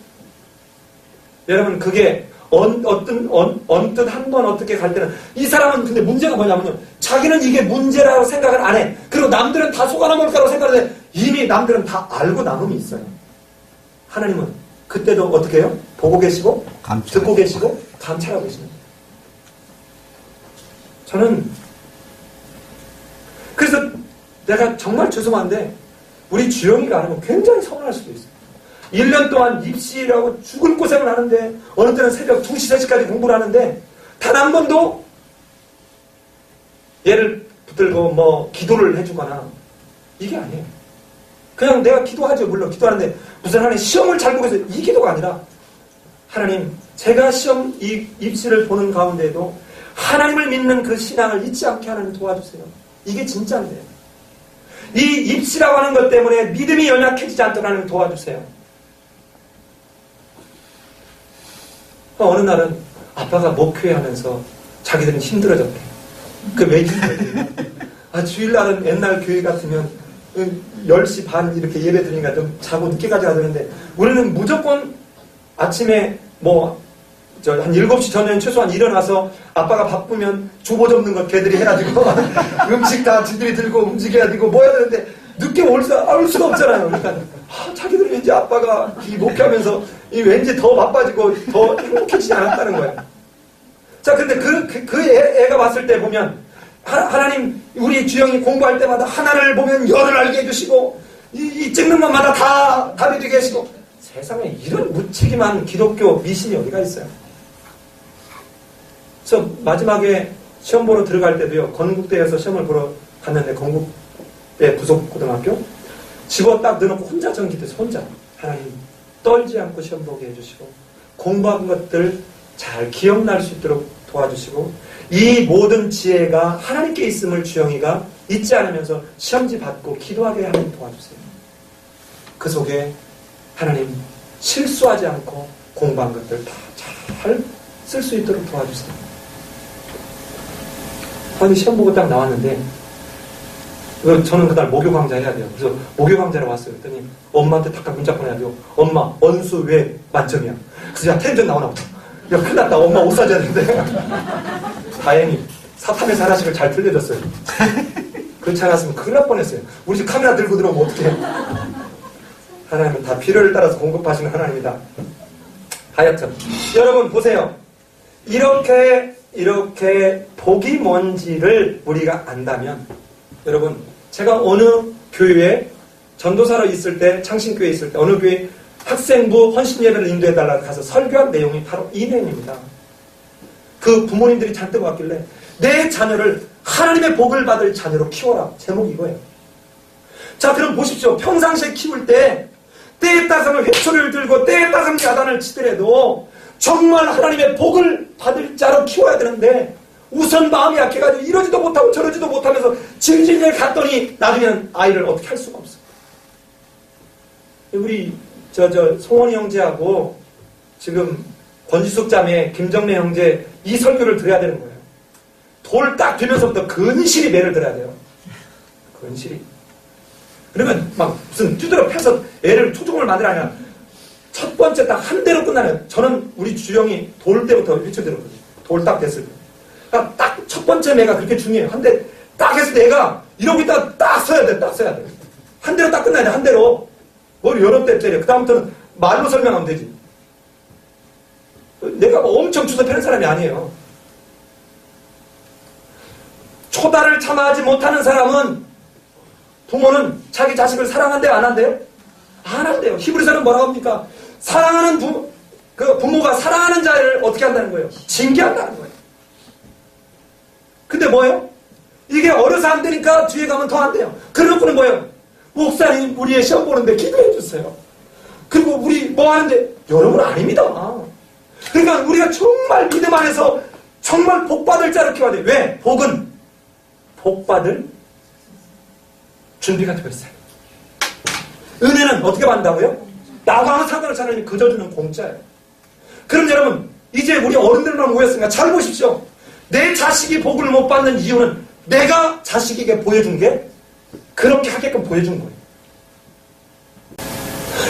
여러분 그게 언뜻 한 번 어떻게 갈 때는 이 사람은 근데 문제가 뭐냐면요. 자기는 이게 문제라고 생각을 안 해. 그리고 남들은 다 속아넘을 거라고 생각하는데 이미 남들은 다 알고 남음이 있어요. 하나님은 그때도 어떻게 해요? 보고 계시고 듣고 계시고 감찰하고 계십니다. 저는 그래서 내가 정말 죄송한데 우리 주영이가 안 하면 굉장히 서운할 수도 있어요. 1년 동안 입시라고 죽을 고생을 하는데 어느 때는 새벽 2시, 3시까지 공부를 하는데 단 한 번도 얘를 붙들고 뭐 기도를 해주거나 이게 아니에요. 그냥 내가 기도하죠. 물론 기도하는데 무슨 하나님 시험을 잘 보고 해서 이 기도가 아니라 하나님 제가 시험 이 입시를 보는 가운데에도 하나님을 믿는 그 신앙을 잊지 않게 하나님 도와주세요. 이게 진짜인데요. 이 입시라고 하는 것 때문에 믿음이 연약해지지 않도록 하나님 도와주세요. 어느 날은 아빠가 목회하면서 자기들은 힘들어졌대. 왜 힘들어요? 주일날은 옛날 교회 같으면 10시 반 이렇게 예배 드리니까 좀 자고 늦게까지 가되는데 우리는 무조건 아침에 한 7시 전에는 최소한 일어나서 아빠가 바쁘면 주보 접는 거 걔들이 해가지고 음식 다 지들이 들고 움직여야 되고 뭐 해야 되는데 늦게 올 수가 없잖아요. 그러니까 자기들은 왠지 아빠가 이 목회하면서 왠지 더 바빠지고 더 행복해지지 않았다는 거예요. 자, 근데 애가 봤을 때 보면 하나님 우리 주영이 공부할 때마다 하나를 보면 열을 알게 해주시고 이 찍는 것마다 다 답이 되게 하시고 세상에 이런 무책임한 기독교 미신이 어디가 있어요. 그래서 마지막에 시험 보러 들어갈 때도요. 건국대에서 시험을 보러 갔는데 건국대 부속고등학교 집어 딱 넣어놓고 혼자 전기돼서 혼자 하나님 떨지 않고 시험 보게 해주시고 공부한 것들 잘 기억날 수 있도록 도와주시고 이 모든 지혜가 하나님께 있음을 주영이가 잊지 않으면서 시험지 받고 기도하게 하나님 도와주세요. 그 속에 하나님 실수하지 않고 공부한 것들 다 잘 쓸 수 있도록 도와주세요. 아니 시험 보고 딱 나왔는데 저는 그날 목요 강좌 해야 돼요. 그래서 목요 강좌로 왔어요. 그랬더니 엄마한테 탁탁 문자 보내가지고 엄마 언수 왜 만점이야. 그래서 야 텐션 나오나 보다. 야 큰일 났다. 엄마 옷 사줘야 되는데. 다행히 사탐의 사라식을 잘 들려줬어요. 그렇지 않았으면 큰일 날 뻔했어요. 우리 집 카메라 들고 들어오면 어떡해. 하나님은 다 필요를 따라서 공급하시는 하나님이다. 하여튼 여러분 보세요. 이렇게 복이 뭔지를 우리가 안다면 여러분 제가 어느 교회에 전도사로 있을 때 창신교회에 있을 때 어느 교회 학생부 헌신예배를 인도해달라고 가서 설교한 내용이 바로 이 내용입니다. 그 부모님들이 잔뜩 왔길래 내 자녀를 하나님의 복을 받을 자녀로 키워라. 제목이 이거예요. 자 그럼 보십시오. 평상시에 키울 때 때에 따라서는 회초리를 들고 때에 따라서는 야단을 치더라도 정말 하나님의 복을 받을 자로 키워야 되는데 우선 마음이 약해가지고 이러지도 못하고 저러지도 못하면서 질질질 갔더니 나중에는 아이를 어떻게 할 수가 없어요. 우리 송원이 형제하고 지금 권지숙 자매 김정래 형제 이 설교를 들어야 되는 거예요. 돌 딱 들면서부터 근실이 매를 들어야 돼요. 근실이. 그러면 막 무슨 두드러 패서 애를 초종을 만들어 아니라 첫 번째 딱 한 대로 끝나요. 저는 우리 주영이 돌 때부터 미쳐들었거든요. 돌 딱 됐을 때. 그러니까 딱 첫 번째 매가 그렇게 중요해요. 한 대 딱 했을 때 애가 이러고 있다가 딱 서야 돼. 딱 서야 돼. 한 대로 딱 끝나야 돼. 한 대로. 머리 여러 대 때려. 그 다음부터는 말로 설명하면 되지. 내가 뭐 엄청 주워 패는 사람이 아니에요. 초다를 참아하지 못하는 사람은 부모는 자기 자식을 사랑한대요? 안 한대요? 안 한대요. 히브리서는 뭐라고 합니까? 사랑하는 부모가 사랑하는 자를 어떻게 한다는 거예요? 징계한다는 거예요. 근데 뭐예요? 이게 어려서 안 되니까 뒤에 가면 더 안 돼요. 그래놓고는 뭐예요? 목사님 우리 애 시험 보는데 기도해 주세요. 그리고 우리 뭐 하는데 여러분 아닙니다. 그러니까 우리가 정말 믿음 안에서 정말 복받을 자로 키워야 돼요. 왜? 복은 복받을 준비가 되어 있어요. 은혜는 어떻게 받는다고요? 나와는 상관없이 하나님 그저 주는 공짜예요. 그럼 여러분 이제 우리 어른들만 모였으니까 잘 보십시오. 내 자식이 복을 못 받는 이유는 내가 자식에게 보여준 게 그렇게 하게끔 보여준 거예요.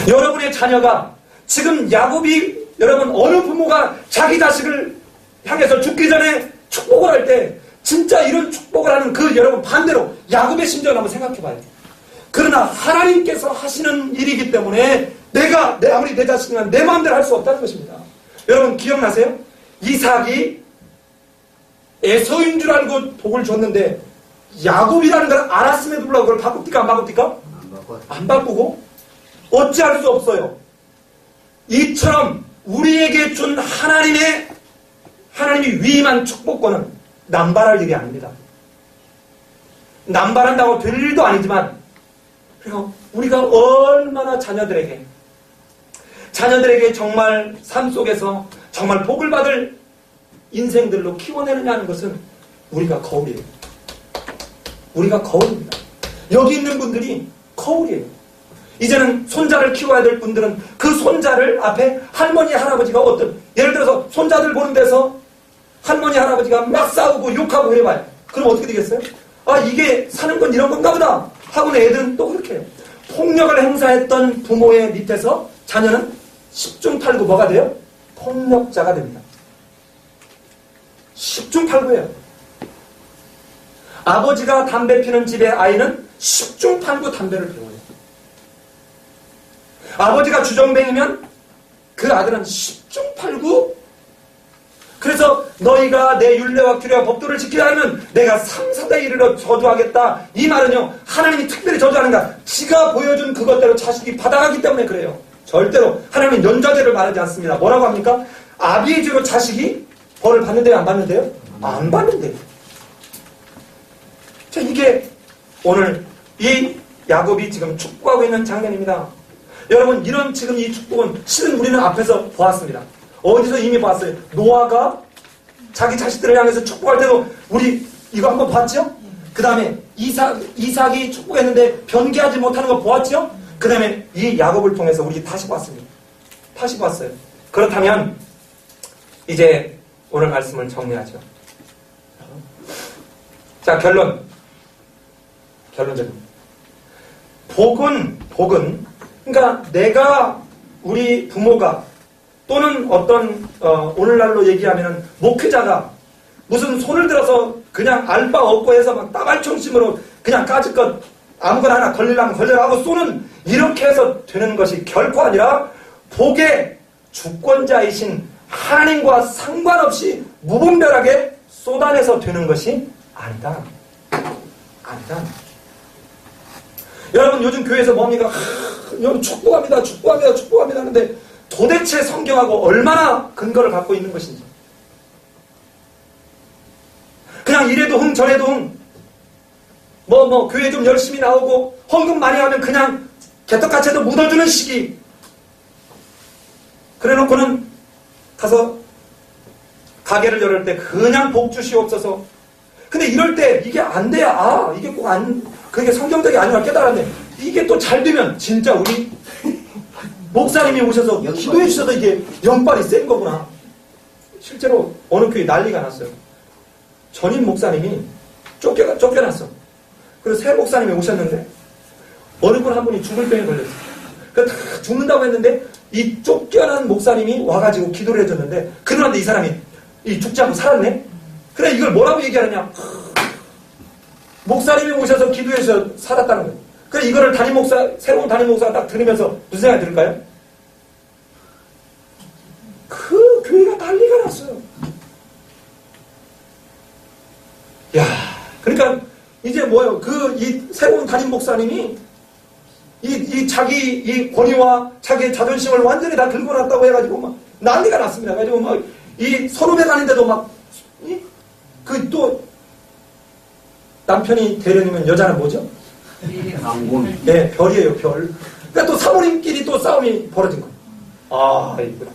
여러분의 자녀가 지금 야곱이 여러분 어느 부모가 자기 자식을 향해서 죽기 전에 축복을 할 때 진짜 이런 축복을 하는 그 여러분 반대로 야곱의 심정을 한번 생각해 봐요. 그러나 하나님께서 하시는 일이기 때문에 내가 아무리 내 자식이면 내 마음대로 할 수 없다는 것입니다. 여러분 기억나세요? 이삭이 에서인 줄 알고 복을 줬는데 야곱이라는 걸 알았음에도 불구하고 그걸 바꿉니까? 안 바꿉니까? 안 바꾸고 어찌할 수 없어요. 이처럼 우리에게 준 하나님이 위임한 축복권은 남발할 일이 아닙니다. 남발한다고 될 일도 아니지만 그리고 우리가 얼마나 자녀들에게 정말 삶 속에서 정말 복을 받을 인생들로 키워내느냐는 것은 우리가 거울이에요. 우리가 거울입니다. 여기 있는 분들이 거울이에요. 이제는 손자를 키워야 될 분들은 그 손자를 앞에 할머니, 할아버지가 예를 들어서 손자들 보는 데서 할머니, 할아버지가 막 싸우고 욕하고 그래봐요. 그럼 어떻게 되겠어요? 아, 이게 사는 건 이런 건가 보다 하고는 애들은 또 그렇게 해요. 폭력을 행사했던 부모의 밑에서 자녀는 10중 8구 뭐가 돼요? 폭력자가 됩니다. 10중 8구예요. 아버지가 담배 피는 집의 아이는 10중 8구 담배를 피워요. 아버지가 주정뱅이면 그 아들은 10중 8구. 그래서 너희가 내 율례와 규례와 법도를 지키려 하면 내가 3, 4대 1으로 저주하겠다. 이 말은요, 하나님이 특별히 저주하는가? 지가 보여준 그것대로 자식이 받아가기 때문에 그래요. 절대로 하나님은 연좌제를 말하지 않습니다. 뭐라고 합니까? 아비의 죄로 자식이 벌을 받는데요, 안 받는데요? 안 받는데요. 자, 이게 오늘 이 야곱이 지금 축복하고 있는 장면입니다. 여러분, 이런 지금 이 축복은 실은 우리는 앞에서 보았습니다. 어디서 이미 봤어요? 노아가 자기 자식들을 향해서 축복할 때도 우리 이거 한번 봤죠? 그 다음에 이삭이 축복했는데 변개하지 못하는 거 보았죠? 그 다음에 이 야곱을 통해서 우리 다시 봤습니다. 다시 봤어요. 그렇다면 이제 오늘 말씀을 정리하죠. 자, 결론적입니다. 복은 그러니까 내가 우리 부모가 또는 어떤 오늘날로 얘기하면 목회자가 무슨 손을 들어서 그냥 알 바 없고 해서 막 따발총심으로 그냥 까짓것 아무거나 하나 걸리려면 걸려라고 쏘는 이렇게 해서 되는 것이 결코 아니라 복의 주권자이신 하나님과 상관없이 무분별하게 쏟아내서 되는 것이 아니다. 아니다. 여러분, 요즘 교회에서 뭡니까? 여러분, 축복합니다 하는데 도대체 성경하고 얼마나 근거를 갖고 있는 것인지. 그냥 이래도 흥 저래도 흥 교회 좀 열심히 나오고 헌금 많이 하면 그냥 개떡같이도 묻어주는 시기. 그래놓고는 가서 가게를 열을 때 그냥 복 주시옵소서. 근데 이럴 때 이게 안 돼야 이게 꼭 그게 성경적이 아니라 깨달았네. 이게 또 잘 되면 진짜 우리 목사님이 오셔서 기도해 주셔서 이게 영빨이 센 거구나. 실제로 어느 교회 난리가 났어요. 전임 목사님이 쫓겨났어. 그래서 새 목사님이 오셨는데 어느 분 한 분이 죽을 병에 걸렸어요. 그래서 다 죽는다고 했는데 이 쫓겨난 목사님이 와가지고 기도를 해줬는데 그런데 이 사람이 죽지 않고 살았네. 그래, 이걸 뭐라고 얘기하느냐? 목사님이 오셔서 기도해서 살았다는 거예요. 그래, 이거를 새로운 담임 목사가 딱 들으면서 무슨 생각이 들까요? 그 교회가 난리가 났어요. 야, 그러니까 이제 뭐예요? 이 새로운 담임 목사님이 자기 권위와 자기의 자존심을 완전히 다 들고 났다고 해가지고 막 난리가 났습니다. 그래가지고 막 선후배 가는데도 또 남편이 대련이면 여자는 뭐죠? 네, 별이에요, 별. 그러니까 또 사모님끼리 또 싸움이 벌어진 거예요. 이구나.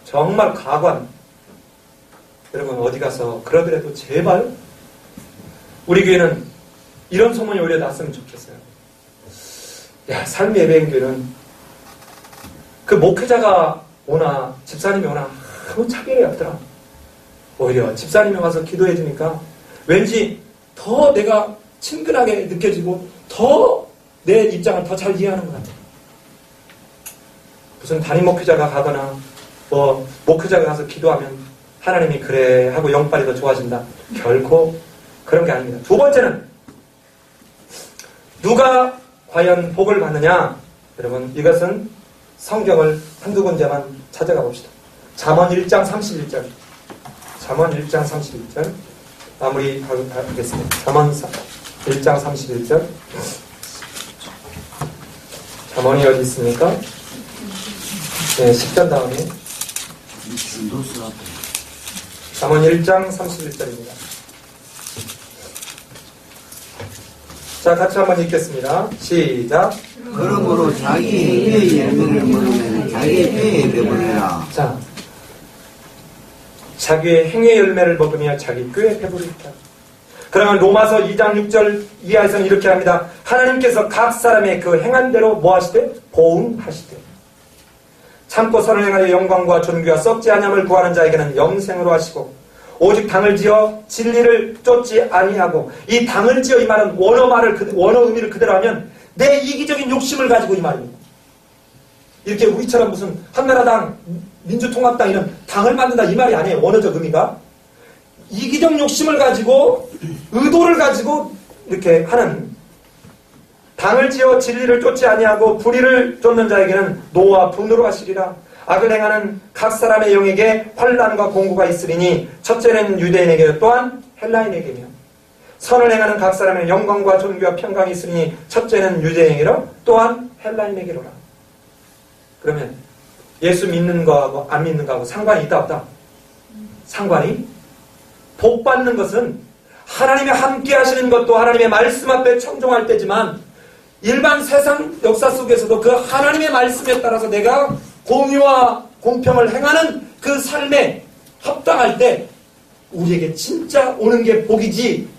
정말 가관. 여러분, 어디 가서 그러더라도 제발 우리 교회는 이런 소문이 오히려 났으면 좋겠어요. 야, 삶의 예배인교회는 그 목회자가 오나 집사님이 오나 아무 차별이 없더라. 오히려 집사님이 와서 기도해 주니까 왠지 더 내가 친근하게 느껴지고 더 내 입장을 더 잘 이해하는 것 같아요. 무슨 담임 목회자가 가거나 목회자가 가서 기도하면 하나님이 그래 하고 영빨이 더 좋아진다. 결코 그런 게 아닙니다. 두 번째는 누가 과연 복을 받느냐? 여러분, 이것은 성경을 한두 군데만 찾아가 봅시다. 잠언 1장 31절. 잠언 1장 31절. 마무리 하겠습니다. 잠언 1장 31절. 잠언이 어디 있습니까? 네, 10절 다음에. 잠언 1장 31절입니다. 자, 같이 한번 읽겠습니다. 시작. 그러므로 자기 행위의 열매를 먹으면 자기의 뼈에 배부리라. 자, 자기의 행위의 열매를 먹으며 자기 꾀에 배부르다. 그러면 로마서 2장 6절 이하에서는 이렇게 합니다. 하나님께서 각 사람의 그 행한 대로 뭐 하시되? 보응하시되. 참고 선을 행하여 영광과 존귀와 썩지 아니함을 구하는 자에게는 영생으로 하시고, 오직 당을 지어 진리를 쫓지 아니하고. 이 당을 지어 이 말은 원어 의미를 그대로 하면 내 이기적인 욕심을 가지고 이 말입니다. 이렇게 우리처럼 무슨 한나라당, 민주통합당 이런 당을 만든다 이 말이 아니에요. 원어적 의미가 이기적 욕심을 가지고 의도를 가지고 이렇게 하는, 당을 지어 진리를 쫓지 아니하고 불의를 쫓는 자에게는 노와 분노로 하시리라. 악을 행하는 각 사람의 영에게 환난과 공고가 있으리니 첫째는 유대인에게 또한 헬라인에게며, 선을 행하는 각 사람의 영광과 존귀와 평강이 있으니 첫째는 유대인에게로 또한 헬라인에게로라. 그러면 예수 믿는 거하고 안 믿는 거하고 상관이 있다 없다? 상관이. 복 받는 것은 하나님의 함께 하시는 것도 하나님의 말씀 앞에 청종할 때지만, 일반 세상 역사 속에서도 그 하나님의 말씀에 따라서 내가 공의와 공평을 행하는 그 삶에 합당할 때 우리에게 진짜 오는 게 복이지,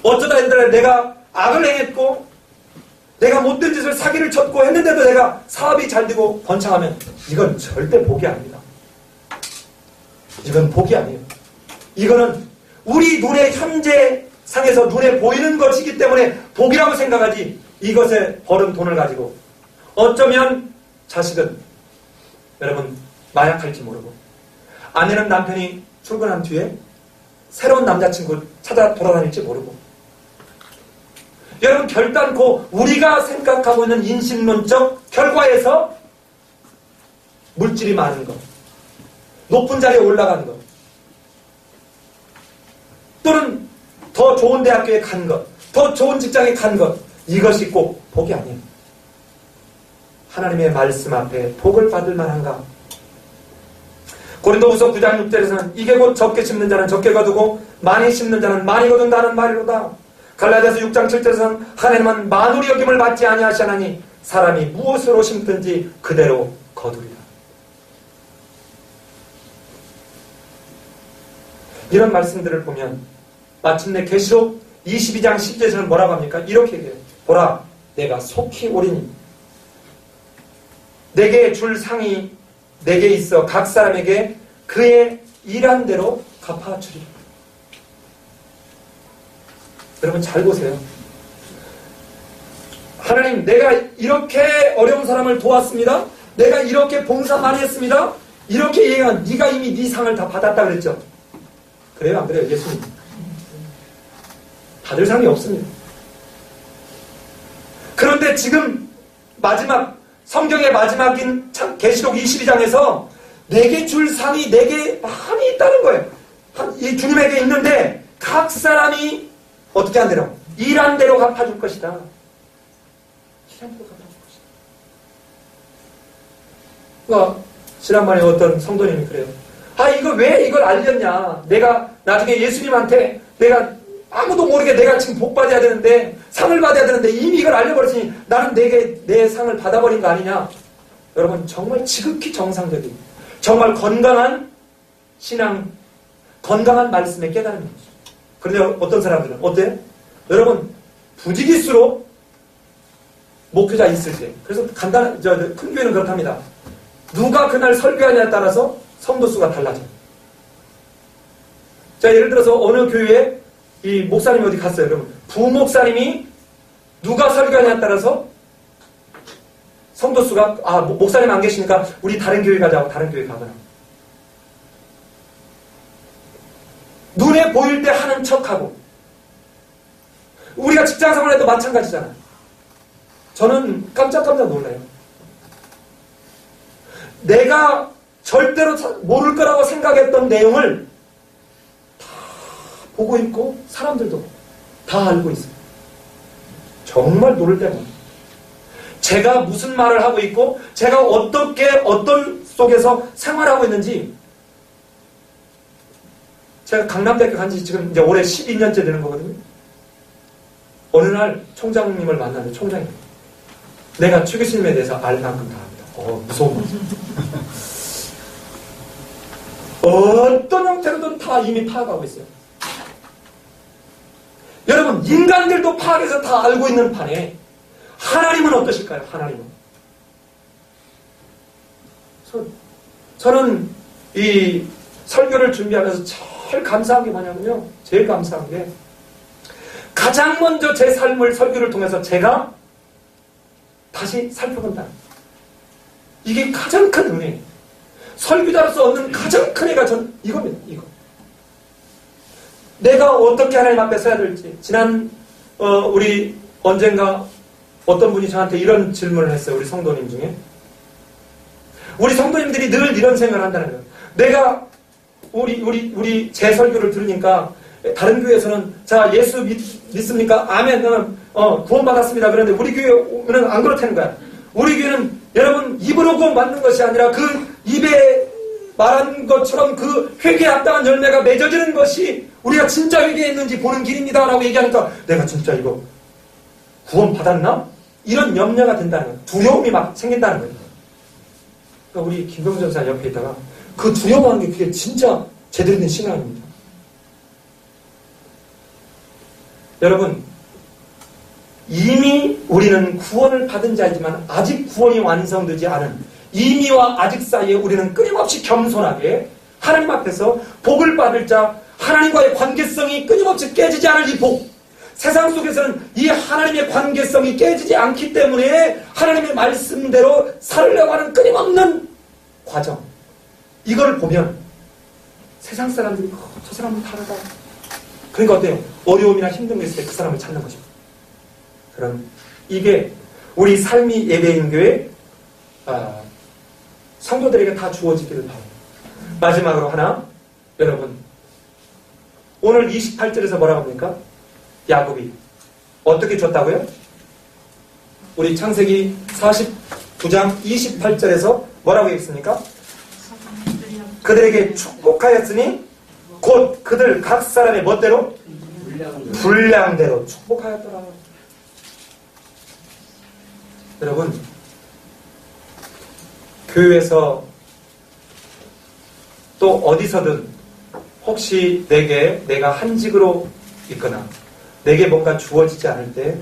어쩌다 얘들아 내가 악을 행했고 내가 못된 짓을 사기를 쳤고 했는데도 내가 사업이 잘 되고 번창하면 이건 절대 복이 아닙니다. 이건 복이 아니에요. 이거는 우리 눈에 현재 상에서 눈에 보이는 것이기 때문에 복이라고 생각하지, 이것에 벌은 돈을 가지고 어쩌면 자식은 여러분 마약할지 모르고, 아내는 남편이 출근한 뒤에 새로운 남자친구 찾아 돌아다닐지 모르고, 여러분 결단코 우리가 생각하고 있는 인신론적 결과에서 물질이 많은 것, 높은 자리에 올라가는 것, 또는 더 좋은 대학교에 간 것, 더 좋은 직장에 간 것, 이것이 꼭 복이 아니에요. 하나님의 말씀 앞에 복을 받을 만한가? 고린도후서 9장 6절에서는 이게 곧 적게 심는 자는 적게 거두고 많이 심는 자는 많이 거둔다는 말이로다. 갈라디아서 6장 7절에서는 하나님은 만울이 여김을 받지 아니하시나니 사람이 무엇으로 심든지 그대로 거두리라. 이런 말씀들을 보면 마침내 계시록 22장 10절에서는 뭐라고 합니까? 이렇게 얘기해요. 보라, 내가 속히 오리니 내게 줄 상이 내게 있어 각 사람에게 그의 일한 대로 갚아주리라. 여러분 잘 보세요. 하나님, 내가 이렇게 어려운 사람을 도왔습니다. 내가 이렇게 봉사 많이 했습니다. 이렇게 얘기하면 네가 이미 네 상을 다 받았다 그랬죠. 그래요, 안 그래요? 예수님 받을 상이 없습니다. 그런데 지금 마지막 성경의 마지막인 계시록 22장에서 내게 줄 상이 내게 많이 있다는 거예요. 이 주님에게 있는데 각 사람이 어떻게 한 대로? 일한 대로 갚아줄 것이다. 일한 대로 갚아줄 것이다. 지난번에 어떤 성도님이 그래요. 아, 이거 왜 이걸 알렸냐? 내가 나중에 예수님한테 내가 아무도 모르게 내가 지금 복 받아야 되는데, 상을 받아야 되는데 이미 이걸 알려버렸으니 나는 내 상을 받아버린 거 아니냐? 여러분 정말 지극히 정상적인, 정말 건강한 신앙, 건강한 말씀에 깨달은 거죠. 그런데 어떤 사람들은 어때요? 여러분 부지기수로 목회자 있을 때, 그래서 간단한 큰 교회는 그렇답니다. 누가 그날 설교하냐에 따라서 성도 수가 달라져요. 자, 예를 들어서 어느 교회에 이 목사님이 어디 갔어요. 여러분 부목사님이 누가 설교하냐에 따라서 성도 수가, 목사님 안 계시니까 우리 다른 교회 가자고 다른 교회 가거나, 눈에 보일 때 하는 척하고. 우리가 직장생활에도 마찬가지잖아요. 저는 깜짝깜짝 놀라요. 내가 절대로 모를 거라고 생각했던 내용을 다 보고 있고 사람들도 다 알고 있어요. 정말 놀랄 때만. 제가 무슨 말을 하고 있고 제가 어떤 속에서 생활하고 있는지. 제가 강남대학교 간지 지금 이제 올해 12년째 되는 거거든요. 어느 날 총장님을 만났는데 총장님, 내가 최교수님에 대해서 알 만큼 다 합니다. 무서운 거죠. 어떤 형태로든 다 이미 파악하고 있어요. 여러분, 인간들도 파악해서 다 알고 있는 판에 하나님은 어떠실까요? 하나님은. 저는 이 설교를 준비하면서 제일 감사한 게 뭐냐면요. 제일 감사한 게 가장 먼저 제 삶을 설교를 통해서 제가 다시 살펴본다. 이게 가장 큰 은혜예요. 설교자로서 얻는 가장 큰 애가 전 이겁니다. 이거. 내가 어떻게 하나님 앞에 서야 될지. 지난 우리 언젠가 어떤 분이 저한테 이런 질문을 했어요. 우리 성도님 중에. 우리 성도님들이 늘 이런 생각을 한다는 거예요. 내가 우리 제 설교를 들으니까 다른 교회에서는 자 예수 믿습니까? 아멘. 너는 구원받았습니다. 그런데 우리 교회는 안 그렇다는 거야. 우리 교회는 여러분 입으로 구원받는 것이 아니라 그 입에 말한 것처럼 그 회개에 합당한 열매가 맺어지는 것이 우리가 진짜 회개했는지 보는 길입니다. 라고 얘기하니까 내가 진짜 이거 구원받았나? 이런 염려가 된다는 거예요. 두려움이 막 생긴다는 거예요. 그러니까 우리 김병준 전사 옆에 있다가 그 두려워하는 게 그게 진짜 제대로 된 신앙입니다. 여러분, 이미 우리는 구원을 받은 자이지만 아직 구원이 완성되지 않은 이미와 아직 사이에 우리는 끊임없이 겸손하게 하나님 앞에서 복을 받을 자, 하나님과의 관계성이 끊임없이 깨지지 않을 이 복. 세상 속에서는 이 하나님의 관계성이 깨지지 않기 때문에 하나님의 말씀대로 살려고 하는 끊임없는 과정. 이걸 보면 세상 사람들이 저 사람은 다르다. 그러니까 어때요? 어려움이나 힘든 게 있을 때 그 사람을 찾는 거죠. 그럼 이게 우리 삶이 예배인 교회 성도들에게 다 주어지기를 바랍니다. 마지막으로 하나, 여러분 오늘 28절에서 뭐라고 합니까? 야곱이 어떻게 줬다고요? 우리 창세기 49장 28절에서 뭐라고 했습니까? 그들에게 축복하였으니 곧 그들 각 사람의 멋대로 분량대로 축복하였더라. 여러분, 교회에서 또 어디서든 혹시 내가 한직으로 있거나 내게 뭔가 주어지지 않을 때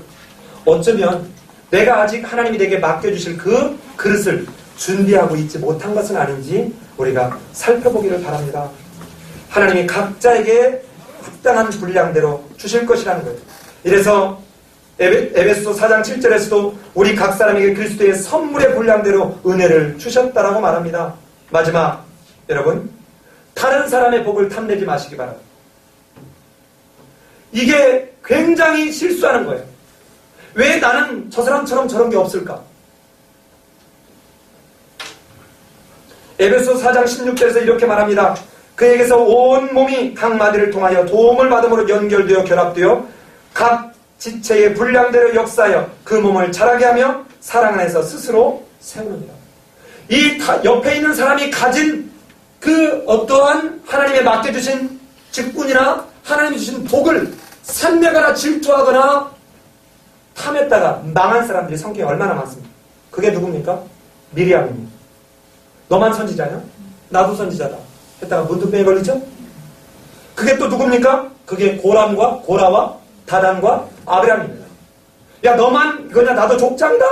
어쩌면 내가 아직 하나님이 내게 맡겨주실 그 그릇을 준비하고 있지 못한 것은 아닌지 우리가 살펴보기를 바랍니다. 하나님이 각자에게 합당한 분량대로 주실 것이라는 거예요. 이래서 에베소 4장 7절에서도 우리 각 사람에게 그리스도의 선물의 분량대로 은혜를 주셨다라고 말합니다. 마지막, 여러분, 다른 사람의 복을 탐내지 마시기 바랍니다. 이게 굉장히 실수하는 거예요. 왜 나는 저 사람처럼 저런 게 없을까? 에베소 4장 16절에서 이렇게 말합니다. 그에게서 온 몸이 각 마디를 통하여 도움을 받음으로 연결되어 결합되어 각 지체의 분량대로 역사하여 그 몸을 자라게 하며 사랑 안에서 스스로 세우느니라. 이 옆에 있는 사람이 가진 그 어떠한 하나님의 맡겨주신 직분이나 하나님이 주신 복을 산매거나 질투하거나 탐했다가 망한 사람들이 성경에 얼마나 많습니까? 그게 누굽니까? 미리암입니다. 너만 선지자냐? 나도 선지자다. 했다가 문득병에 걸리죠? 그게 또 누굽니까? 그게 고라와 다단과 아브라함입니다. 야, 너만 이거냐? 나도 족장이다.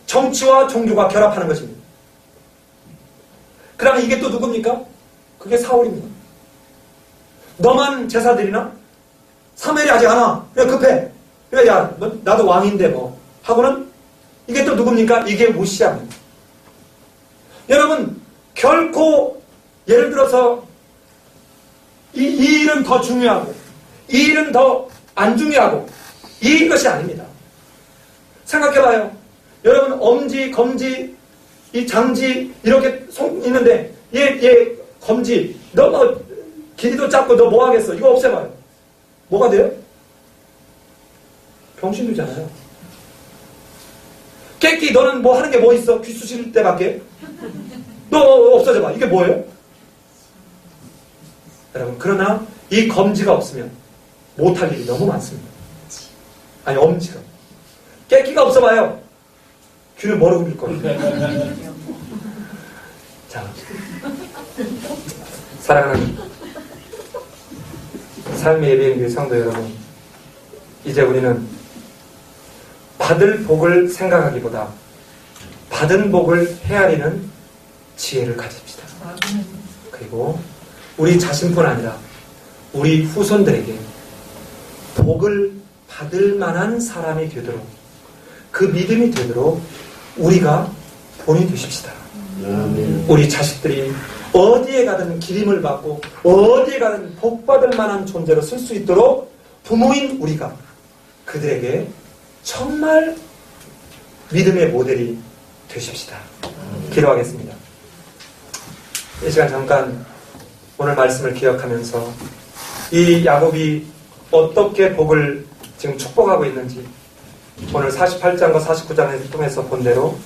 정치와 종교가 결합하는 것입니다. 그 다음에 이게 또 누굽니까? 그게 사울입니다. 너만 제사 드리나? 사무엘이 아직 안 와. 야, 급해. 야, 나도 왕인데 뭐. 하고는 이게 또 누굽니까? 이게 우시아입니다. 여러분, 결코 예를 들어서 이 일은 더 중요하고 이 일은 더 안 중요하고 이것이 아닙니다. 생각해봐요. 여러분, 엄지, 검지, 이 장지 이렇게 손 있는데 얘 검지 너 뭐 길이도 작고 너 뭐 하겠어? 이거 없애봐요. 뭐가 돼요? 병신이잖아요. 깨끼 너는 뭐 하는 게 뭐 있어? 귀 쑤실 때밖에? 너 없어져봐. 이게 뭐예요? 여러분, 그러나 이 검지가 없으면 못할 일이 너무 많습니다. 아니 엄지로. 깨끼가 없어봐요. 귀를 뭐로 굴릴 거예요. 자, 사랑하는 삶의 예배인교회 성도 여러분, 이제 우리는 받을 복을 생각하기보다 받은 복을 헤아리는 지혜를 가집시다. 그리고 우리 자신뿐 아니라 우리 후손들에게 복을 받을 만한 사람이 되도록, 그 믿음이 되도록 우리가 본이 되십시다. 우리 자식들이 어디에 가든 기림을 받고 어디에 가든 복받을 만한 존재로 쓸 수 있도록 부모인 우리가 그들에게 정말 믿음의 모델이 되십시다. 기도하겠습니다. 이 시간 잠깐 오늘 말씀을 기억하면서 이 야곱이 어떻게 복을 지금 축복하고 있는지 오늘 48장과 49장을 통해서 본 대로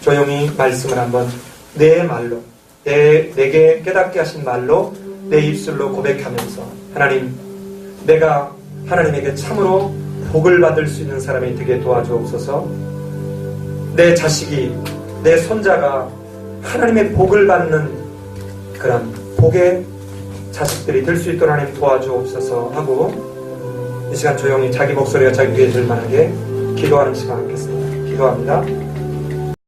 조용히 말씀을 한번 내 말로, 내게 깨닫게 하신 말로 내 입술로 고백하면서 하나님, 내가 하나님에게 참으로 복을 받을 수 있는 사람이 되게 도와주옵소서. 내 자식이, 내 손자가 하나님의 복을 받는 그런 복의 자식들이 될 수 있도록 하나님 도와주옵소서 하고 이 시간 조용히 자기 목소리가 자기 귀에 들만하게 기도하는 시간 갖겠습니다. 기도합니다.